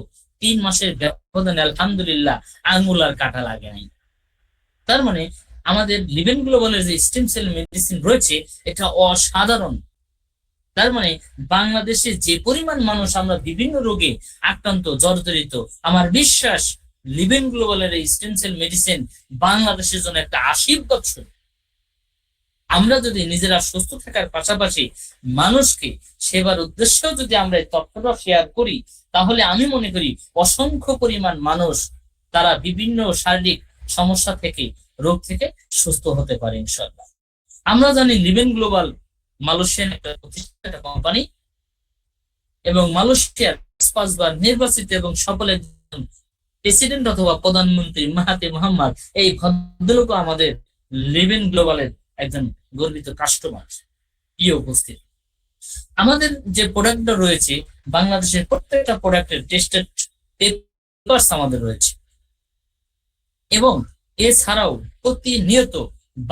3 মাসের ব্যবধানে আলহামদুলিল্লাহ আঙ্গুল আর কাটা লাগে নাই। তার মানে আমাদের লিভেন গ্লোবালের যে স্টিম সেল মেডিসিন রয়েছে এটা অসাধারণ। তার মানে বাংলাদেশে যে পরিমাণ মানুষ আমরা বিভিন্ন রোগে আক্রান্ত জর্জরিত, আমার বিশ্বাস লিভেন গ্লোবালের এই স্টেম সেল মেডিসিন বাংলাদেশের জন্য একটা আশীর্বাদ স্বরূপ। আমরা যদি নিজেরা সুস্থ থাকার পাশাপাশি মানুষকে সেবার উদ্দেশ্যেও যদি আমরা এই তথ্যটা শেয়ার করি, তাহলে আমি মনে করি অসংখ্য পরিমাণ মানুষ তারা বিভিন্ন শারীরিক সমস্যা থেকে, রোগ থেকে সুস্থ হতে পারে ইনশাআল্লাহ। আমরা জানি লিভেন গ্লোবাল মালয়েশিয়ান একটা প্রতিষ্ঠান কোম্পানি, এবং মালয়েশিয়ার 5বার নির্বাচিত এবং সফল একজন প্রেসিডেন্ট অথবা প্রধানমন্ত্রী মাহাথির মোহাম্মদ, এই ভদ্রলোক আমাদের লিভেন গ্লোবালের একজন গর্বিত কাস্টমার। প্রিয় উপস্থিত, আমাদের যে প্রোডাক্টটা রয়েছে, বাংলাদেশের প্রত্যেকটা প্রোডাক্টের টেস্টেড পেপারস আমাদের রয়েছে, এবং এছাড়াও প্রতিনিয়ত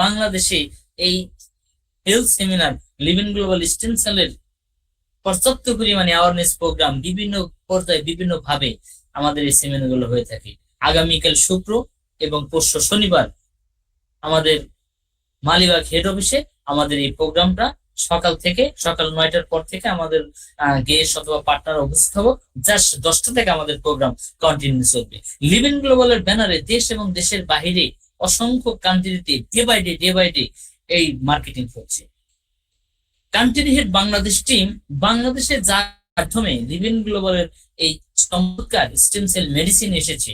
বাংলাদেশে এই হেলথ সেমিনার, লিভেন গ্লোবাল স্টেম সেলের পর্যাপ্ত পরিমাণে অ্যাওয়ারনেস প্রোগ্রাম বিভিন্ন পর্যায়ে বিভিন্ন ভাবে আমাদের এই সেমিনার গুলো হয়ে থাকে। আগামীকাল শুক্র এবং পরশু শনিবার আমাদের মালিবাগ হেড অফিসে আমাদের এই প্রোগ্রামটা সকাল 9টার পর থেকে আমাদের গেস্ট অথবা পার্টনার উপস্থিত হবো। জাস্ট 10টা থেকে আমাদের প্রোগ্রাম কন্টিনিউ চলবে। লিভেন গ্লোবালের ব্যানারে দেশ এবং দেশের বাহিরে অসংখ্য কান্ট্রিতে ডে বাই ডে এই মার্কেটিং হচ্ছে। কান্ট্রি হেড বাংলাদেশ টিম বাংলাদেশের যার মাধ্যমে লিভেন গ্লোবালের এই চমৎকার স্টেম সেল মেডিসিন এসেছে,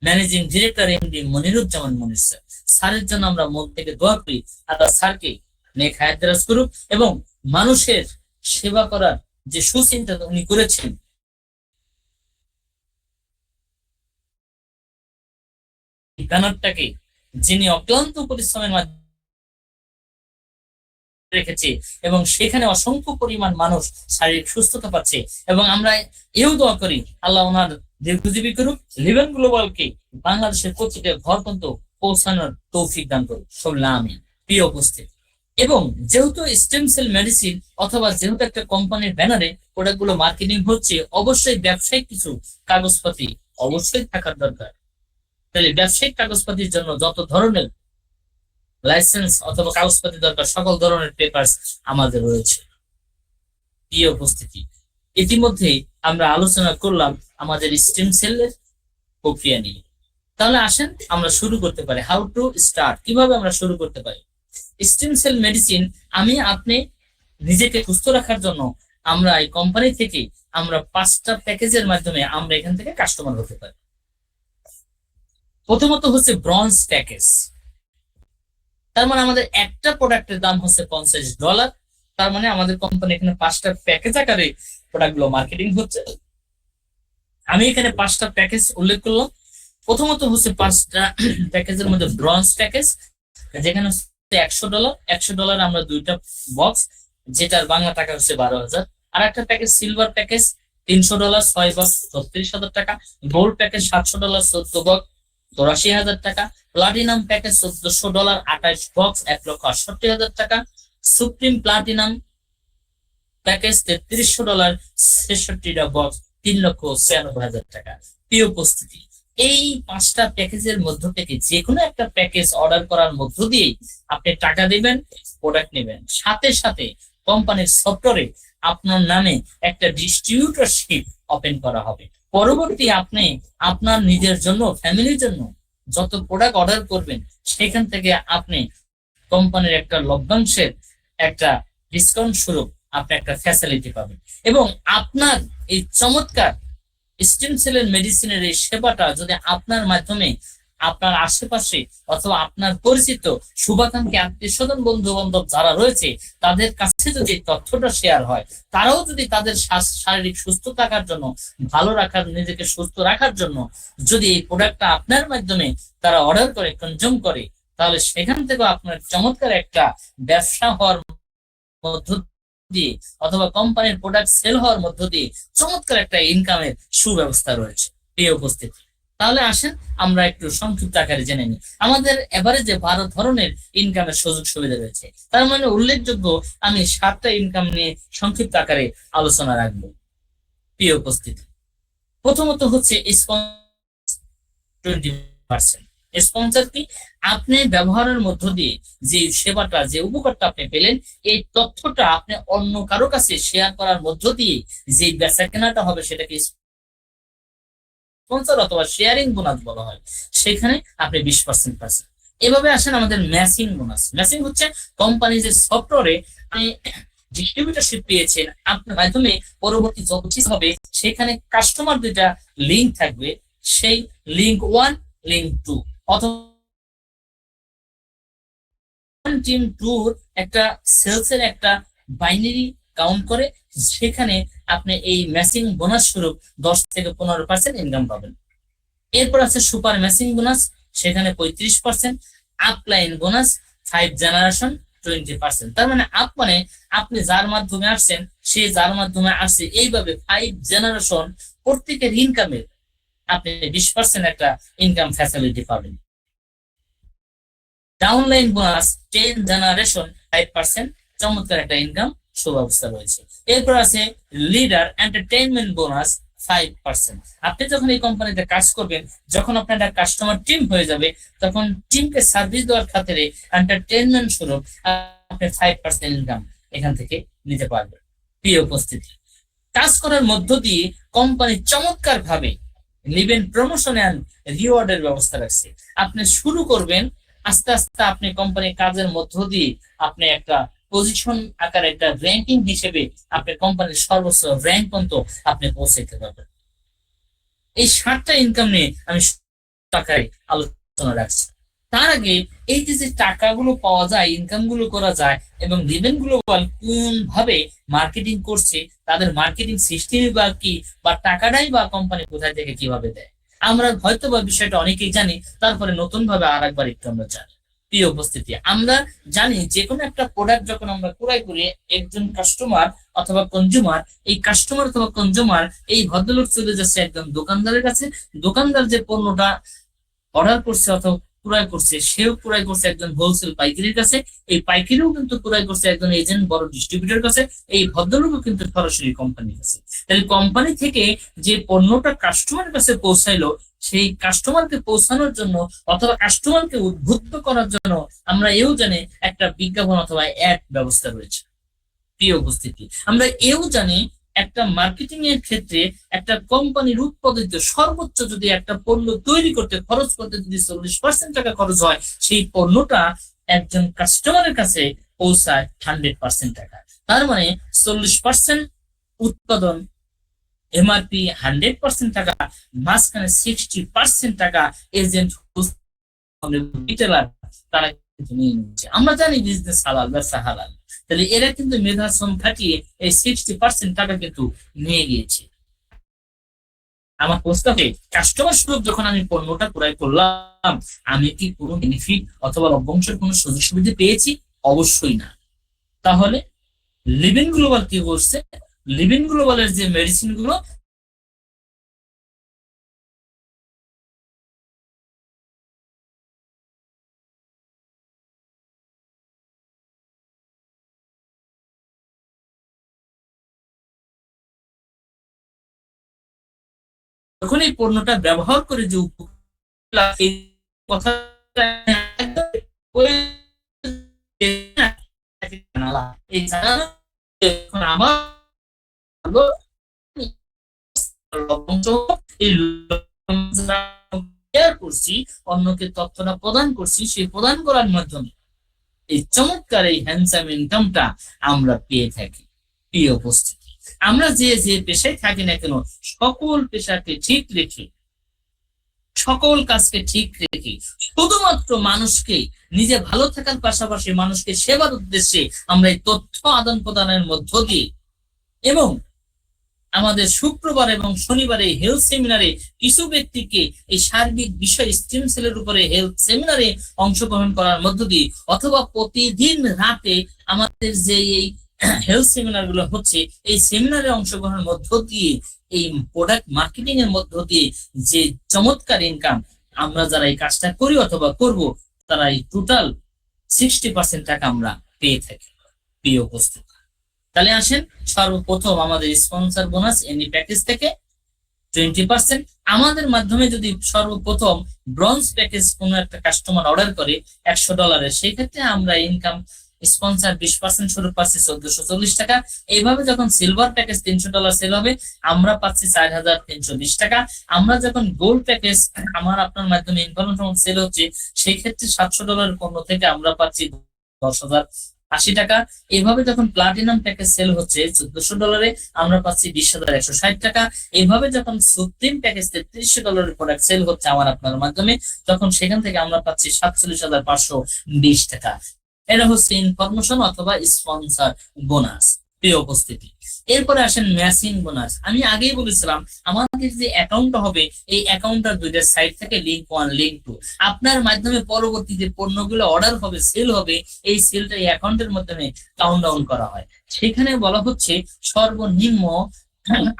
managing director MD Moniruzzaman Monir sir, স্যারের জন্য আমরা মন থেকে দোয়া করি, আল্লাহ স্যারকে নেক হায়াত দারাজ করুক, এবং মানুষের সেবা করার যে সুচিন্তা উনি করেছেন, ব্যানারটাকে যিনি অক্লান্ত পরিশ্রমের মাধ্যমে রেখেছে, এবং সেখানে অসংখ্য পরিমাণ মানুষ শারীরিক সুস্থতা পাচ্ছে, এবং আমরা এও দোয়া করি আল্লাহ ওনার দীর্ঘজীবী করুক, লিভেন গ্লোবালকে বাংলাদেশের প্রতিটা ঘর পর্যন্ত পৌঁছানোর তৌফিক দান করুক, সকলে আমিন। প্রিয় উপস্থিত, এবং যেহেতু স্টেম সেল মেডিসিন অথবা যেহেতু একটা কোম্পানির ব্যানারে প্রোডাক্ট গুলো মার্কেটিং হচ্ছে, অবশ্যই ব্যবসায়িক কিছু কাগজপাতি অবশ্যই থাকার দরকার। তাহলে ব্যবসায়িক কাগজপাতির জন্য যত ধরনের লাইসেন্স অথবা কাগজপাতি দরকার, সকল ধরনের পেপার আমাদের রয়েছে। প্রিয় উপস্থিতি, ইতিমধ্যে আমরা আলোচনা করলাম আমাদের স্টেম সেলের প্রক্রিয়া নিয়ে। তাহলে আসেন আমরা শুরু করতে পারি। হাউ টু স্টার্ট, কিভাবে আমরা শুরু করতে পারি? স্টেম সেল মেডিসিন, আপনি নিজেকে সুস্থ রাখার জন্য আমরা এই কোম্পানি থেকে আমরা 5টা প্যাকেজের মাধ্যমে আমরা এখান থেকে কাস্টমার হতে পারি। প্রথমত হচ্ছে ব্রঞ্জ প্যাকেজ। তার মানে আমাদের একটা প্রোডাক্টের দাম হচ্ছে $50। তার মানে আমাদের কোম্পানি এখানে 5টা প্যাকেজ আকারে প্রোডাক্ট গুলো মার্কেটিং হচ্ছে। আমি এখানে 5টা প্যাকেজ উল্লেখ করলাম। প্রথমত হচ্ছে 5টা প্যাকেজের মধ্যে ব্রঞ্জ প্যাকেজ, যেখানে হচ্ছে $100। $100 আমরা 2টা বক্স, যেটার বাংলা টাকা হচ্ছে 12,000। আর একটা প্যাকেজ সিলভার প্যাকেজ $300, 6 বক্স, 36,000 টাকা। গোল্ড প্যাকেজ $700, 14 বক্স, 84,000 টাকা। প্লাটিনাম প্যাকেজ $1,400, 28 বক্স, 1,68,000 টাকা। সুপ্রিম প্লাটিনাম প্যাকেজ $3,300, 66টা বক্স, 3,96,000 টাকা। প্রিয় উপস্থিতি, এই 5টা প্যাকেজের মধ্য থেকে যে কোনো একটা প্যাকেজ অর্ডার করার মধ্য দিয়ে আপনি টাকা দিবেন, প্রোডাক্ট নেবেন। সাথে সাথে কোম্পানির সফটওয়্যারে আপনার নামে একটা ডিস্ট্রিবিউটরশিপ ওপেন করা হবে। পরবর্তী আপনি আপনার নিজের জন্য, ফ্যামিলির জন্য যত প্রোডাক্ট অর্ডার করবেন, সেখান থেকে আপনি কোম্পানির একটা লভ্যাংশের একটা ডিসকাউন্ট স্বরূপ আপনি একটা ফ্যাসিলিটি পাবেন। এবং আপনার এই চমৎকার স্টেম সেলের মেডিসিনের এই সেবাটা যদি আপনার মাধ্যমে আপনার আশেপাশে অথবা আপনার পরিচিত শুভাকাঙ্ক্ষী আত্মীয় স্বজন বন্ধু বান্ধব যারা রয়েছে তাদের কাছে যদি তথ্যটা শেয়ার হয়, তারাও যদি তাদের শারীরিক সুস্থ থাকার জন্য, ভালো রাখার, নিজেকে সুস্থ রাখার জন্য যদি এই প্রোডাক্টটা আপনার মাধ্যমে তারা অর্ডার করে, কনজিউম করে, তাহলে সেখান থেকে আপনার চমৎকার একটা ব্যবসা হওয়ার মধ্য দিয়ে অথবা কোম্পানির প্রোডাক্ট সেল হওয়ার মধ্য দিয়ে চমৎকার একটা ইনকামের সুব্যবস্থা রয়েছে। প্রিয় উপস্থিতি, তাহলে আসেন আমরা একটু সংক্ষিপ্ত আকারে জেনে নিই। আমাদের এভারেজে 12 ধরনের ইনকামের সুযোগ সুবিধা রয়েছে। তার মানে উল্লেখযোগ্য আমি 7টা ইনকাম নিয়ে সংক্ষিপ্ত আকারে আলোচনা রাখবো। প্রিয় উপস্থিতি, প্রথমত হচ্ছে 20%। স্পন্সর কি? আপনি ব্যবহারের মধ্য দিয়ে যে সেবাটা, যে উপকারটা আপনি পেলেন, এই তথ্যটা আপনি অন্য কারো কাছে শেয়ার করার মধ্য দিয়ে যে বেচা কেনাটা হবে সেটাকে স্পন্সর অথবা শেয়ারিং বোনাস বলা হয়। সেখানে আপনি 20% পাচ্ছেন। এভাবে আসেন আমাদের ম্যাচিং বোনাস। ম্যাচিং হচ্ছে কোম্পানি যে সফটওয়্যারে আপনি ডিস্ট্রিবিউটরশিপ পেয়েছেন, আপনার মাধ্যমে পরবর্তী যত কিছু হবে সেখানে কাস্টমার 2টা লিঙ্ক থাকবে। সেই লিঙ্ক 1, লিঙ্ক 2 অথবা টিম 2 একটা সেলসের একটা বাইনারি কাউন্ট করে, সেখানে আপনি এই ম্যাচিং বোনাস স্বরূপ 10 থেকে 15% ইনকাম পাবেন। এরপর আছে সুপার ম্যাচিং বোনাস, সেখানে 35%। Upline bonus 5 generation 20%। তার মানে আপ মানে আপনি যার মাধ্যমে আসছেন, সে যার মাধ্যমে আসছে, এইভাবে 5 জেনারেশন প্রত্যেকের ইনকামের আপনি 20% একটা ইনকাম ফ্যাসিলিটি পাবেন। ডাউনলাইন বোনাস 10 জেনারেশন 5%, চমৎকার একটা ইনকাম সুব্যবস্থা রয়েছে। এরপর আছে লিডার এন্টারটেইনমেন্ট বোনাস 5%। আপনি যখন এই কোম্পানিতে কাজ করবেন, যখন আপনার একটা কাস্টমার টিম হয়ে যাবে, তখন টিমকে সার্ভিস দেওয়ার খাতিরে এন্টারটেইনমেন্ট স্বরূপ আপনি 5% ইনকাম এখান থেকে নিতে পারবেন। প্রিয় উপস্থিতি, কাজ করার মধ্য দিয়ে কোম্পানি চমৎকার ভাবে লিভেন প্রমোশন এন্ড রিওয়ার্ডের ব্যবস্থা রাখছে। আপনি শুরু করবেন, আস্তে আস্তে আপনি কোম্পানির কাজের মধ্য দিয়ে আপনি একটা পজিশন আকারে, একটা র্যাঙ্কিং হিসেবে আপনি কোম্পানির সর্বোচ্চ র্যাঙ্ক পর্যন্ত আপনি পৌঁছাইতে পারবেন। এই 7টা ইনকাম নিয়ে আমি টাকায় আলোচনা রাখছি। তার আগে এই যে টাকাগুলো পাওয়া যায়, ইনকাম গুলো করা যায়, এবং লিভেন গ্লোবাল কোন ভাবে মার্কেটিং করছে, তাদের মার্কেটিং সিস্টেম বা কি, বা টাকাটাই বা কোম্পানি কোথায় থেকে কিভাবে দেয়, আমরা হয়তো বা বিষয়টা অনেকেই জানি, তারপরে নতুন ভাবে আর একবার একটু আমরা জানি। প্রিয় উপস্থিতি, আমরা জানি যে কোনো একটা প্রোডাক্ট যখন আমরা ক্রয় করি, একজন কাস্টমার অথবা কনজিউমার, এই কাস্টমার অথবা কনজিউমার এই ভদ্রলোক চলে যাচ্ছে একজন দোকানদারের কাছে। দোকানদার যে পণ্যটা অর্ডার করছে অথবা ক্রয় করছে, সেও ক্রয় করছে একজন হোলসেল পাইকারির কাছে, এই পাইকারিও কিন্তু ক্রয় করছে একজন এজেন্ট, বড় ডিস্ট্রিবিউটর কাছে, এই ভদ্রলোকও কিন্তু সরাসরি কোম্পানির কাছে। তাহলে কোম্পানি থেকে যে পণ্যটা কাস্টমারের কাছে পৌঁছাইলো, সেই কাস্টমারকে পৌঁছানোর জন্য অথবা কাস্টমারকে উদ্বুদ্ধ করার জন্য আমরা এও জানি একটা বিজ্ঞাপন অথবা অ্যাড ব্যবস্থা রয়েছে। প্রিয় উপস্থিতি, আমরা এও জানি একটা মার্কেটিং এর ক্ষেত্রে একটা কোম্পানির উৎপাদিত সর্বোচ্চ যদি একটা পণ্য তৈরি করতে খরচ করতে যদি 40% টাকা খরচ হয়, সেই পণ্যটা একজন কাস্টমারের কাছে পৌঁছায় 100% টাকা। তার মানে 40% উৎপাদন, এমআরপি 100% টাকা, মাঝখানে 60% টাকা এজেন্ট রিটেলার তারা কিন্তু নিয়ে নিচ্ছে। আমরা জানি বিজনেস হালাল, ব্যবসা হালাল, তাহলে এরা কিন্তু মেধা শ্রম খাটিয়ে এই 60% টাকা কিন্তু নিয়ে গিয়েছে। আমার প্রস্তাবে কাস্টমার সুলভ যখন আমি পণ্যটা ক্রয় করলাম, আমি কি কোনো বেনিফিট অথবা লভ্যাংশের কোনো সুযোগ সুবিধা পেয়েছি? অবশ্যই না। তাহলে লিভিং গ্লোবাল কি করছে? লিভিং গ্লোবালের যে মেডিসিন গুলো যখন এই পণ্যটা ব্যবহার করে যে এই কথা আমার করছি, অন্যকে তথ্যটা প্রদান করছি, সেই প্রদান করার মাধ্যমে এই চমৎকার এই হ্যান্ডসাম ইনকামটা আমরা পেয়ে থাকি। প্রিয় উপস্থিতি, আমরা যে যে পেশায় থাকি না কেন, সকল পেশাকে ঠিক রেখে, সকল কাজকে ঠিক রেখে শুধুমাত্র মানুষকে, নিজে ভালো থাকার পাশাপাশি মানুষকে সেবার উদ্দেশ্যে আমরা এই তথ্য আদান প্রদানের মধ্য দিয়ে, এবং আমাদের শুক্রবার এবং শনিবারে হেলথ সেমিনারে কিছু ব্যক্তিকে এই সার্বিক বিষয় স্টেম সেলের উপরে হেলথ সেমিনারে অংশগ্রহণ করার মধ্য দিয়ে, অথবা প্রতিদিন রাতে আমাদের যে এই হেলথ সেমিনার গুলো হচ্ছে, এই সেমিনারে অংশগ্রহণের মধ্য দিয়ে, এই প্রোডাক্ট মার্কেটিং এর মধ্য দিয়ে যে চমৎকার ইনকাম আমরা যারা এই কাজটা করি অথবা করব, তারা এই টোটাল 60% টাকা আমরা পেয়ে থাকি। প্রিয় উপস্থিতি, তাহলে আসেন সর্বপ্রথম আমাদের স্পন্সর বোনাস এনি প্যাকেজ থেকে 20%। আমাদের মাধ্যমে যদি সর্বপ্রথম ব্রোঞ্জ প্যাকেজ কোনো একটা কাস্টমার অর্ডার করে $100, সেই ক্ষেত্রে আমরা ইনকাম স্পন্সর 20% স্বরূপ পাচ্ছি 1440 টাকা। এইভাবে যখন সিলভার প্যাকেজ $300 সেল হবে, আমরা পাচ্ছি 4320 টাকা। আমরা যখন গোল্ড প্যাকেজ আমার আপনার মাধ্যমে ইনফরমেশন সেল হচ্ছে, সেই ক্ষেত্রে $700 পণ্য থেকে আমরা পাচ্ছি 10,080 টাকা। এভাবে যখন প্লাটিনাম প্যাকেজ সেল হচ্ছে $1400, আমরা পাচ্ছি 20,160 টাকা। এভাবে যখন সুপ্রিম প্যাকেজ $3300 প্রোডাক্ট সেল হচ্ছে আমার আপনার মাধ্যমে, তখন সেখান থেকে আমরা পাচ্ছি 47,520 টাকা। এটা হচ্ছে ইনফরমেশন অথবা স্পন্সর বোনাস। প্রিয় উপস্থিতি, এরপরে আসেন ম্যাচিং বোনাস। আমি আগেই বলেছিলাম আমাদের যে অ্যাকাউন্ট হবে, এই অ্যাকাউন্টটা দুইটা সাইড থেকে লিঙ্ক 1 লিঙ্ক 2, আপনার মাধ্যমে পরবর্তী যে পণ্যগুলো অর্ডার হবে, সেল হবে, এই সেলটা এই অ্যাকাউন্টের মাধ্যমে কাউন্ট ডাউন করা হয়। সেখানে বলা হচ্ছে সর্বনিম্ন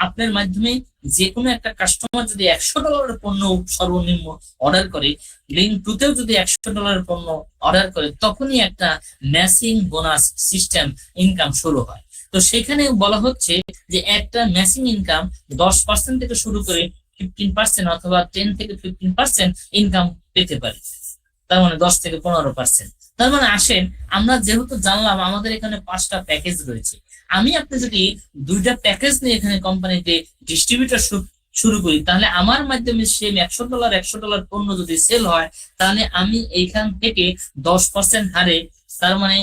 আপনার মাধ্যমে যে কোনো একটা কাস্টমার যদি $100 পণ্য সর্বনিম্ন অর্ডার করে, লিঙ্ক 2তেও যদি $100 পণ্য অর্ডার করে, তখনই একটা ম্যাচিং বোনাস সিস্টেম ইনকাম শুরু হয়। তো সেখানে বলা হচ্ছে যে একটা ম্যাচিং ইনকাম 10% থেকে শুরু করে 15% অথবা 10 থেকে 15% ইনকাম পেতে পারে। তার মানে 10 থেকে 15%। তার মানে আসেন, আমরা যেহেতু জানলাম আমাদের এখানে 5টা প্যাকেজ রয়েছে, আমি আপনি যদি 2টা প্যাকেজ নিয়ে এখানে কোম্পানিতে ডিস্ট্রিবিউটর শুরু করি, তাহলে আমার মাধ্যমে সেম $100 পণ্য যদি সেল হয়, তাহলে আমি এইখান থেকে 10% হারে, তার মানে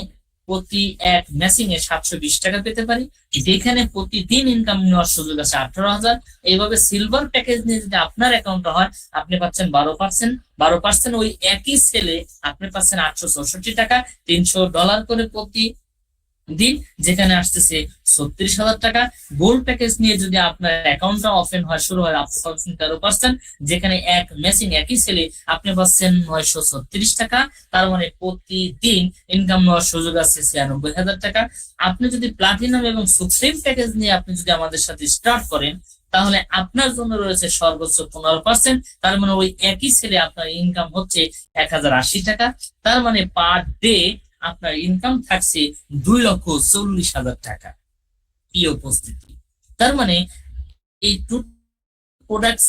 প্রতি এক ম্যাচিং এ 720 টাকা পেতে পারি, যেখানে প্রতিদিন ইনকাম নেওয়ার সুযোগ আছে 18,000। এইভাবে সিলভার প্যাকেজ নিয়ে যদি আপনার অ্যাকাউন্ট হয়, আপনি পাচ্ছেন 12%। ওই একই সেলে আপনি পাচ্ছেন 864 টাকা, $300 করে প্রতি দিন, যেখানে আসতেছে 36,000 টাকা। গোল্ড প্যাকেজ নিয়ে যদি আপনার অ্যাকাউন্টটা ওপেন হয়, শুরু হয়, আপনি পাচ্ছেন 13%, যেখানে এক মেশিন একই সেলে আপনি পাচ্ছেন 936 টাকা। তার মানে প্রতিদিন ইনকাম নেওয়ার সুযোগ আছে 96,000 টাকা। আপনি যদি প্লাটিনাম এবং সুপ্রিম প্যাকেজ নিয়ে আপনি যদি আমাদের সাথে স্টার্ট করেন, তাহলে আপনার জন্য রয়েছে সর্বোচ্চ 15%। তার মানে ওই একই সেলে আপনার ইনকাম হচ্ছে 1,080 টাকা। তার মানে পার ডে আপনার ইনকাম থাকছে 2,40,000 টাকা। কি উপস্থিতি, তার মানে এই প্রোডাক্ট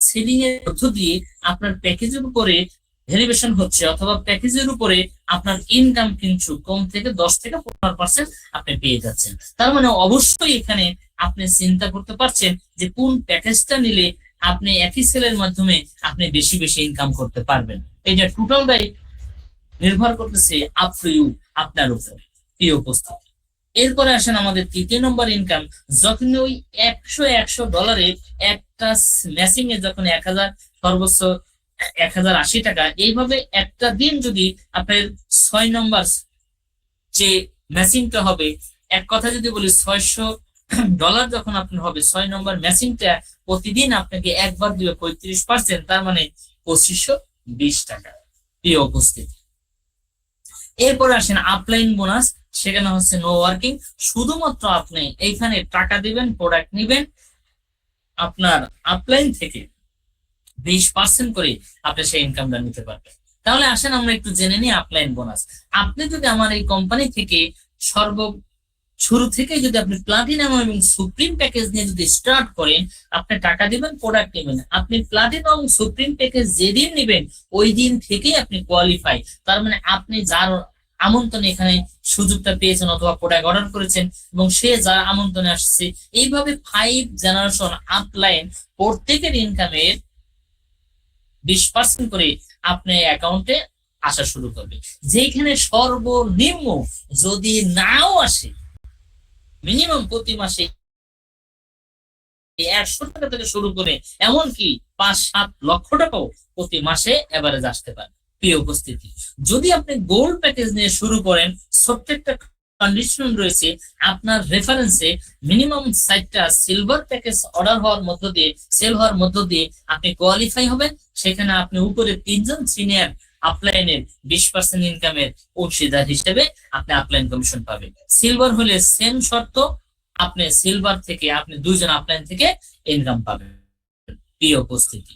সেলিং এর মধ্য দিয়ে আপনার প্যাকেজের উপরে ভেরিয়েশন হচ্ছে, অথবা প্যাকেজের উপরে আপনার ইনকাম কিন্তু কম থেকে 10 থেকে 15% আপনি পেয়ে যাচ্ছেন। তার মানে অবশ্যই এখানে আপনি চিন্তা করতে পারছেন যে কোন প্যাকেজটা নিলে আপনি একই সেলের মাধ্যমে আপনি বেশি বেশি ইনকাম করতে পারবেন। এটা টোটালটাই নির্ভর করতেছে আপ টু ইউ, আপনার উপর, প্রিয় উপস্থিত। এরপরে আসেন আমাদের 3 নম্বর ইনকাম। যখন ওই 100 একটা ম্যাচিং এ যখন 1000, সর্বোচ্চ 1080 টাকা, এইভাবে একটা দিন যদি আপনার 6 নম্বর যে ম্যাচিংটা হবে, এক কথা যদি বলি $600 যখন আপনার হবে 6 নম্বর ম্যাচিংটা, প্রতিদিন আপনাকে একবার দিবে 35%, তার মানে 2520 টাকা, প্রিয় উপস্থিতি। এরপর আসেন আপলাইন বোনাস। সেখানে হচ্ছে নো ওয়ার্কিং, শুধুমাত্র আপনি এইখানে টাকা দিবেন, প্রোডাক্ট নিবেন, আপনার আপলাইন থেকে 20% করে আপনি সেই ইনকামটা নিতে পারবেন। তাহলে আসেন আমরা একটু জেনে নিই আপলাইন বোনাস। আপনি যদি আমার এই কোম্পানি থেকে শুরু থেকে যদি আপনি প্লাটিনাম এবং সুপ্রিম প্যাকেজ নিয়ে যদি স্টার্ট করেন, আপনি টাকা দিবেন, প্রোডাক্ট নেবেন, আপনি প্লাটিনাম এবং সুপ্রিম প্যাকেজ যেদিন নেবেন ওই দিন থেকেই আপনি কোয়ালিফাই। তার মানে আপনি যার আমন্ত্রণে এখানে সুযোগটা পেয়েছেন অথবা প্রোডাক্ট অর্ডার করেছেন এবং সে যার আমন্ত্রণে আসছে, এইভাবে 5 জেনারেশন আপলাইন প্রত্যেকের ইনকামের 20% করে আপনার অ্যাকাউন্টে আসা শুরু করবে। যেখানে সর্বনিম্ন যদি নাও আসে, মিনিমাম প্রতি মাসে 100 টাকা থেকে শুরু করে এমনকি 5-7 লক্ষ টাকাও প্রতি মাসে এভারেজ আসতে পারে, প্রিয় উপস্থিতি। যদি আপনি গোল্ড প্যাকেজ নিয়ে শুরু করেন, ছোট্ট একটা কন্ডিশন রয়েছে, আপনার রেফারেন্সে মিনিমাম 60টা সিলভার প্যাকেজ অর্ডার হওয়ার মধ্য দিয়ে, সেল হওয়ার মধ্য দিয়ে আপনি কোয়ালিফাই হবেন। সেখানে আপনি উপরে 3জন সিনিয়র আপলাইনের 20% ইনকামের অংশীদার হিসেবে আপনি আপলাইন কমিশন পাবেন। সিলভার হলে সেম শর্ত, আপনি সিলভার থেকে আপনি 2জন আপলাইন থেকে ইনকাম পাবেন, প্রিয় উপস্থিতি।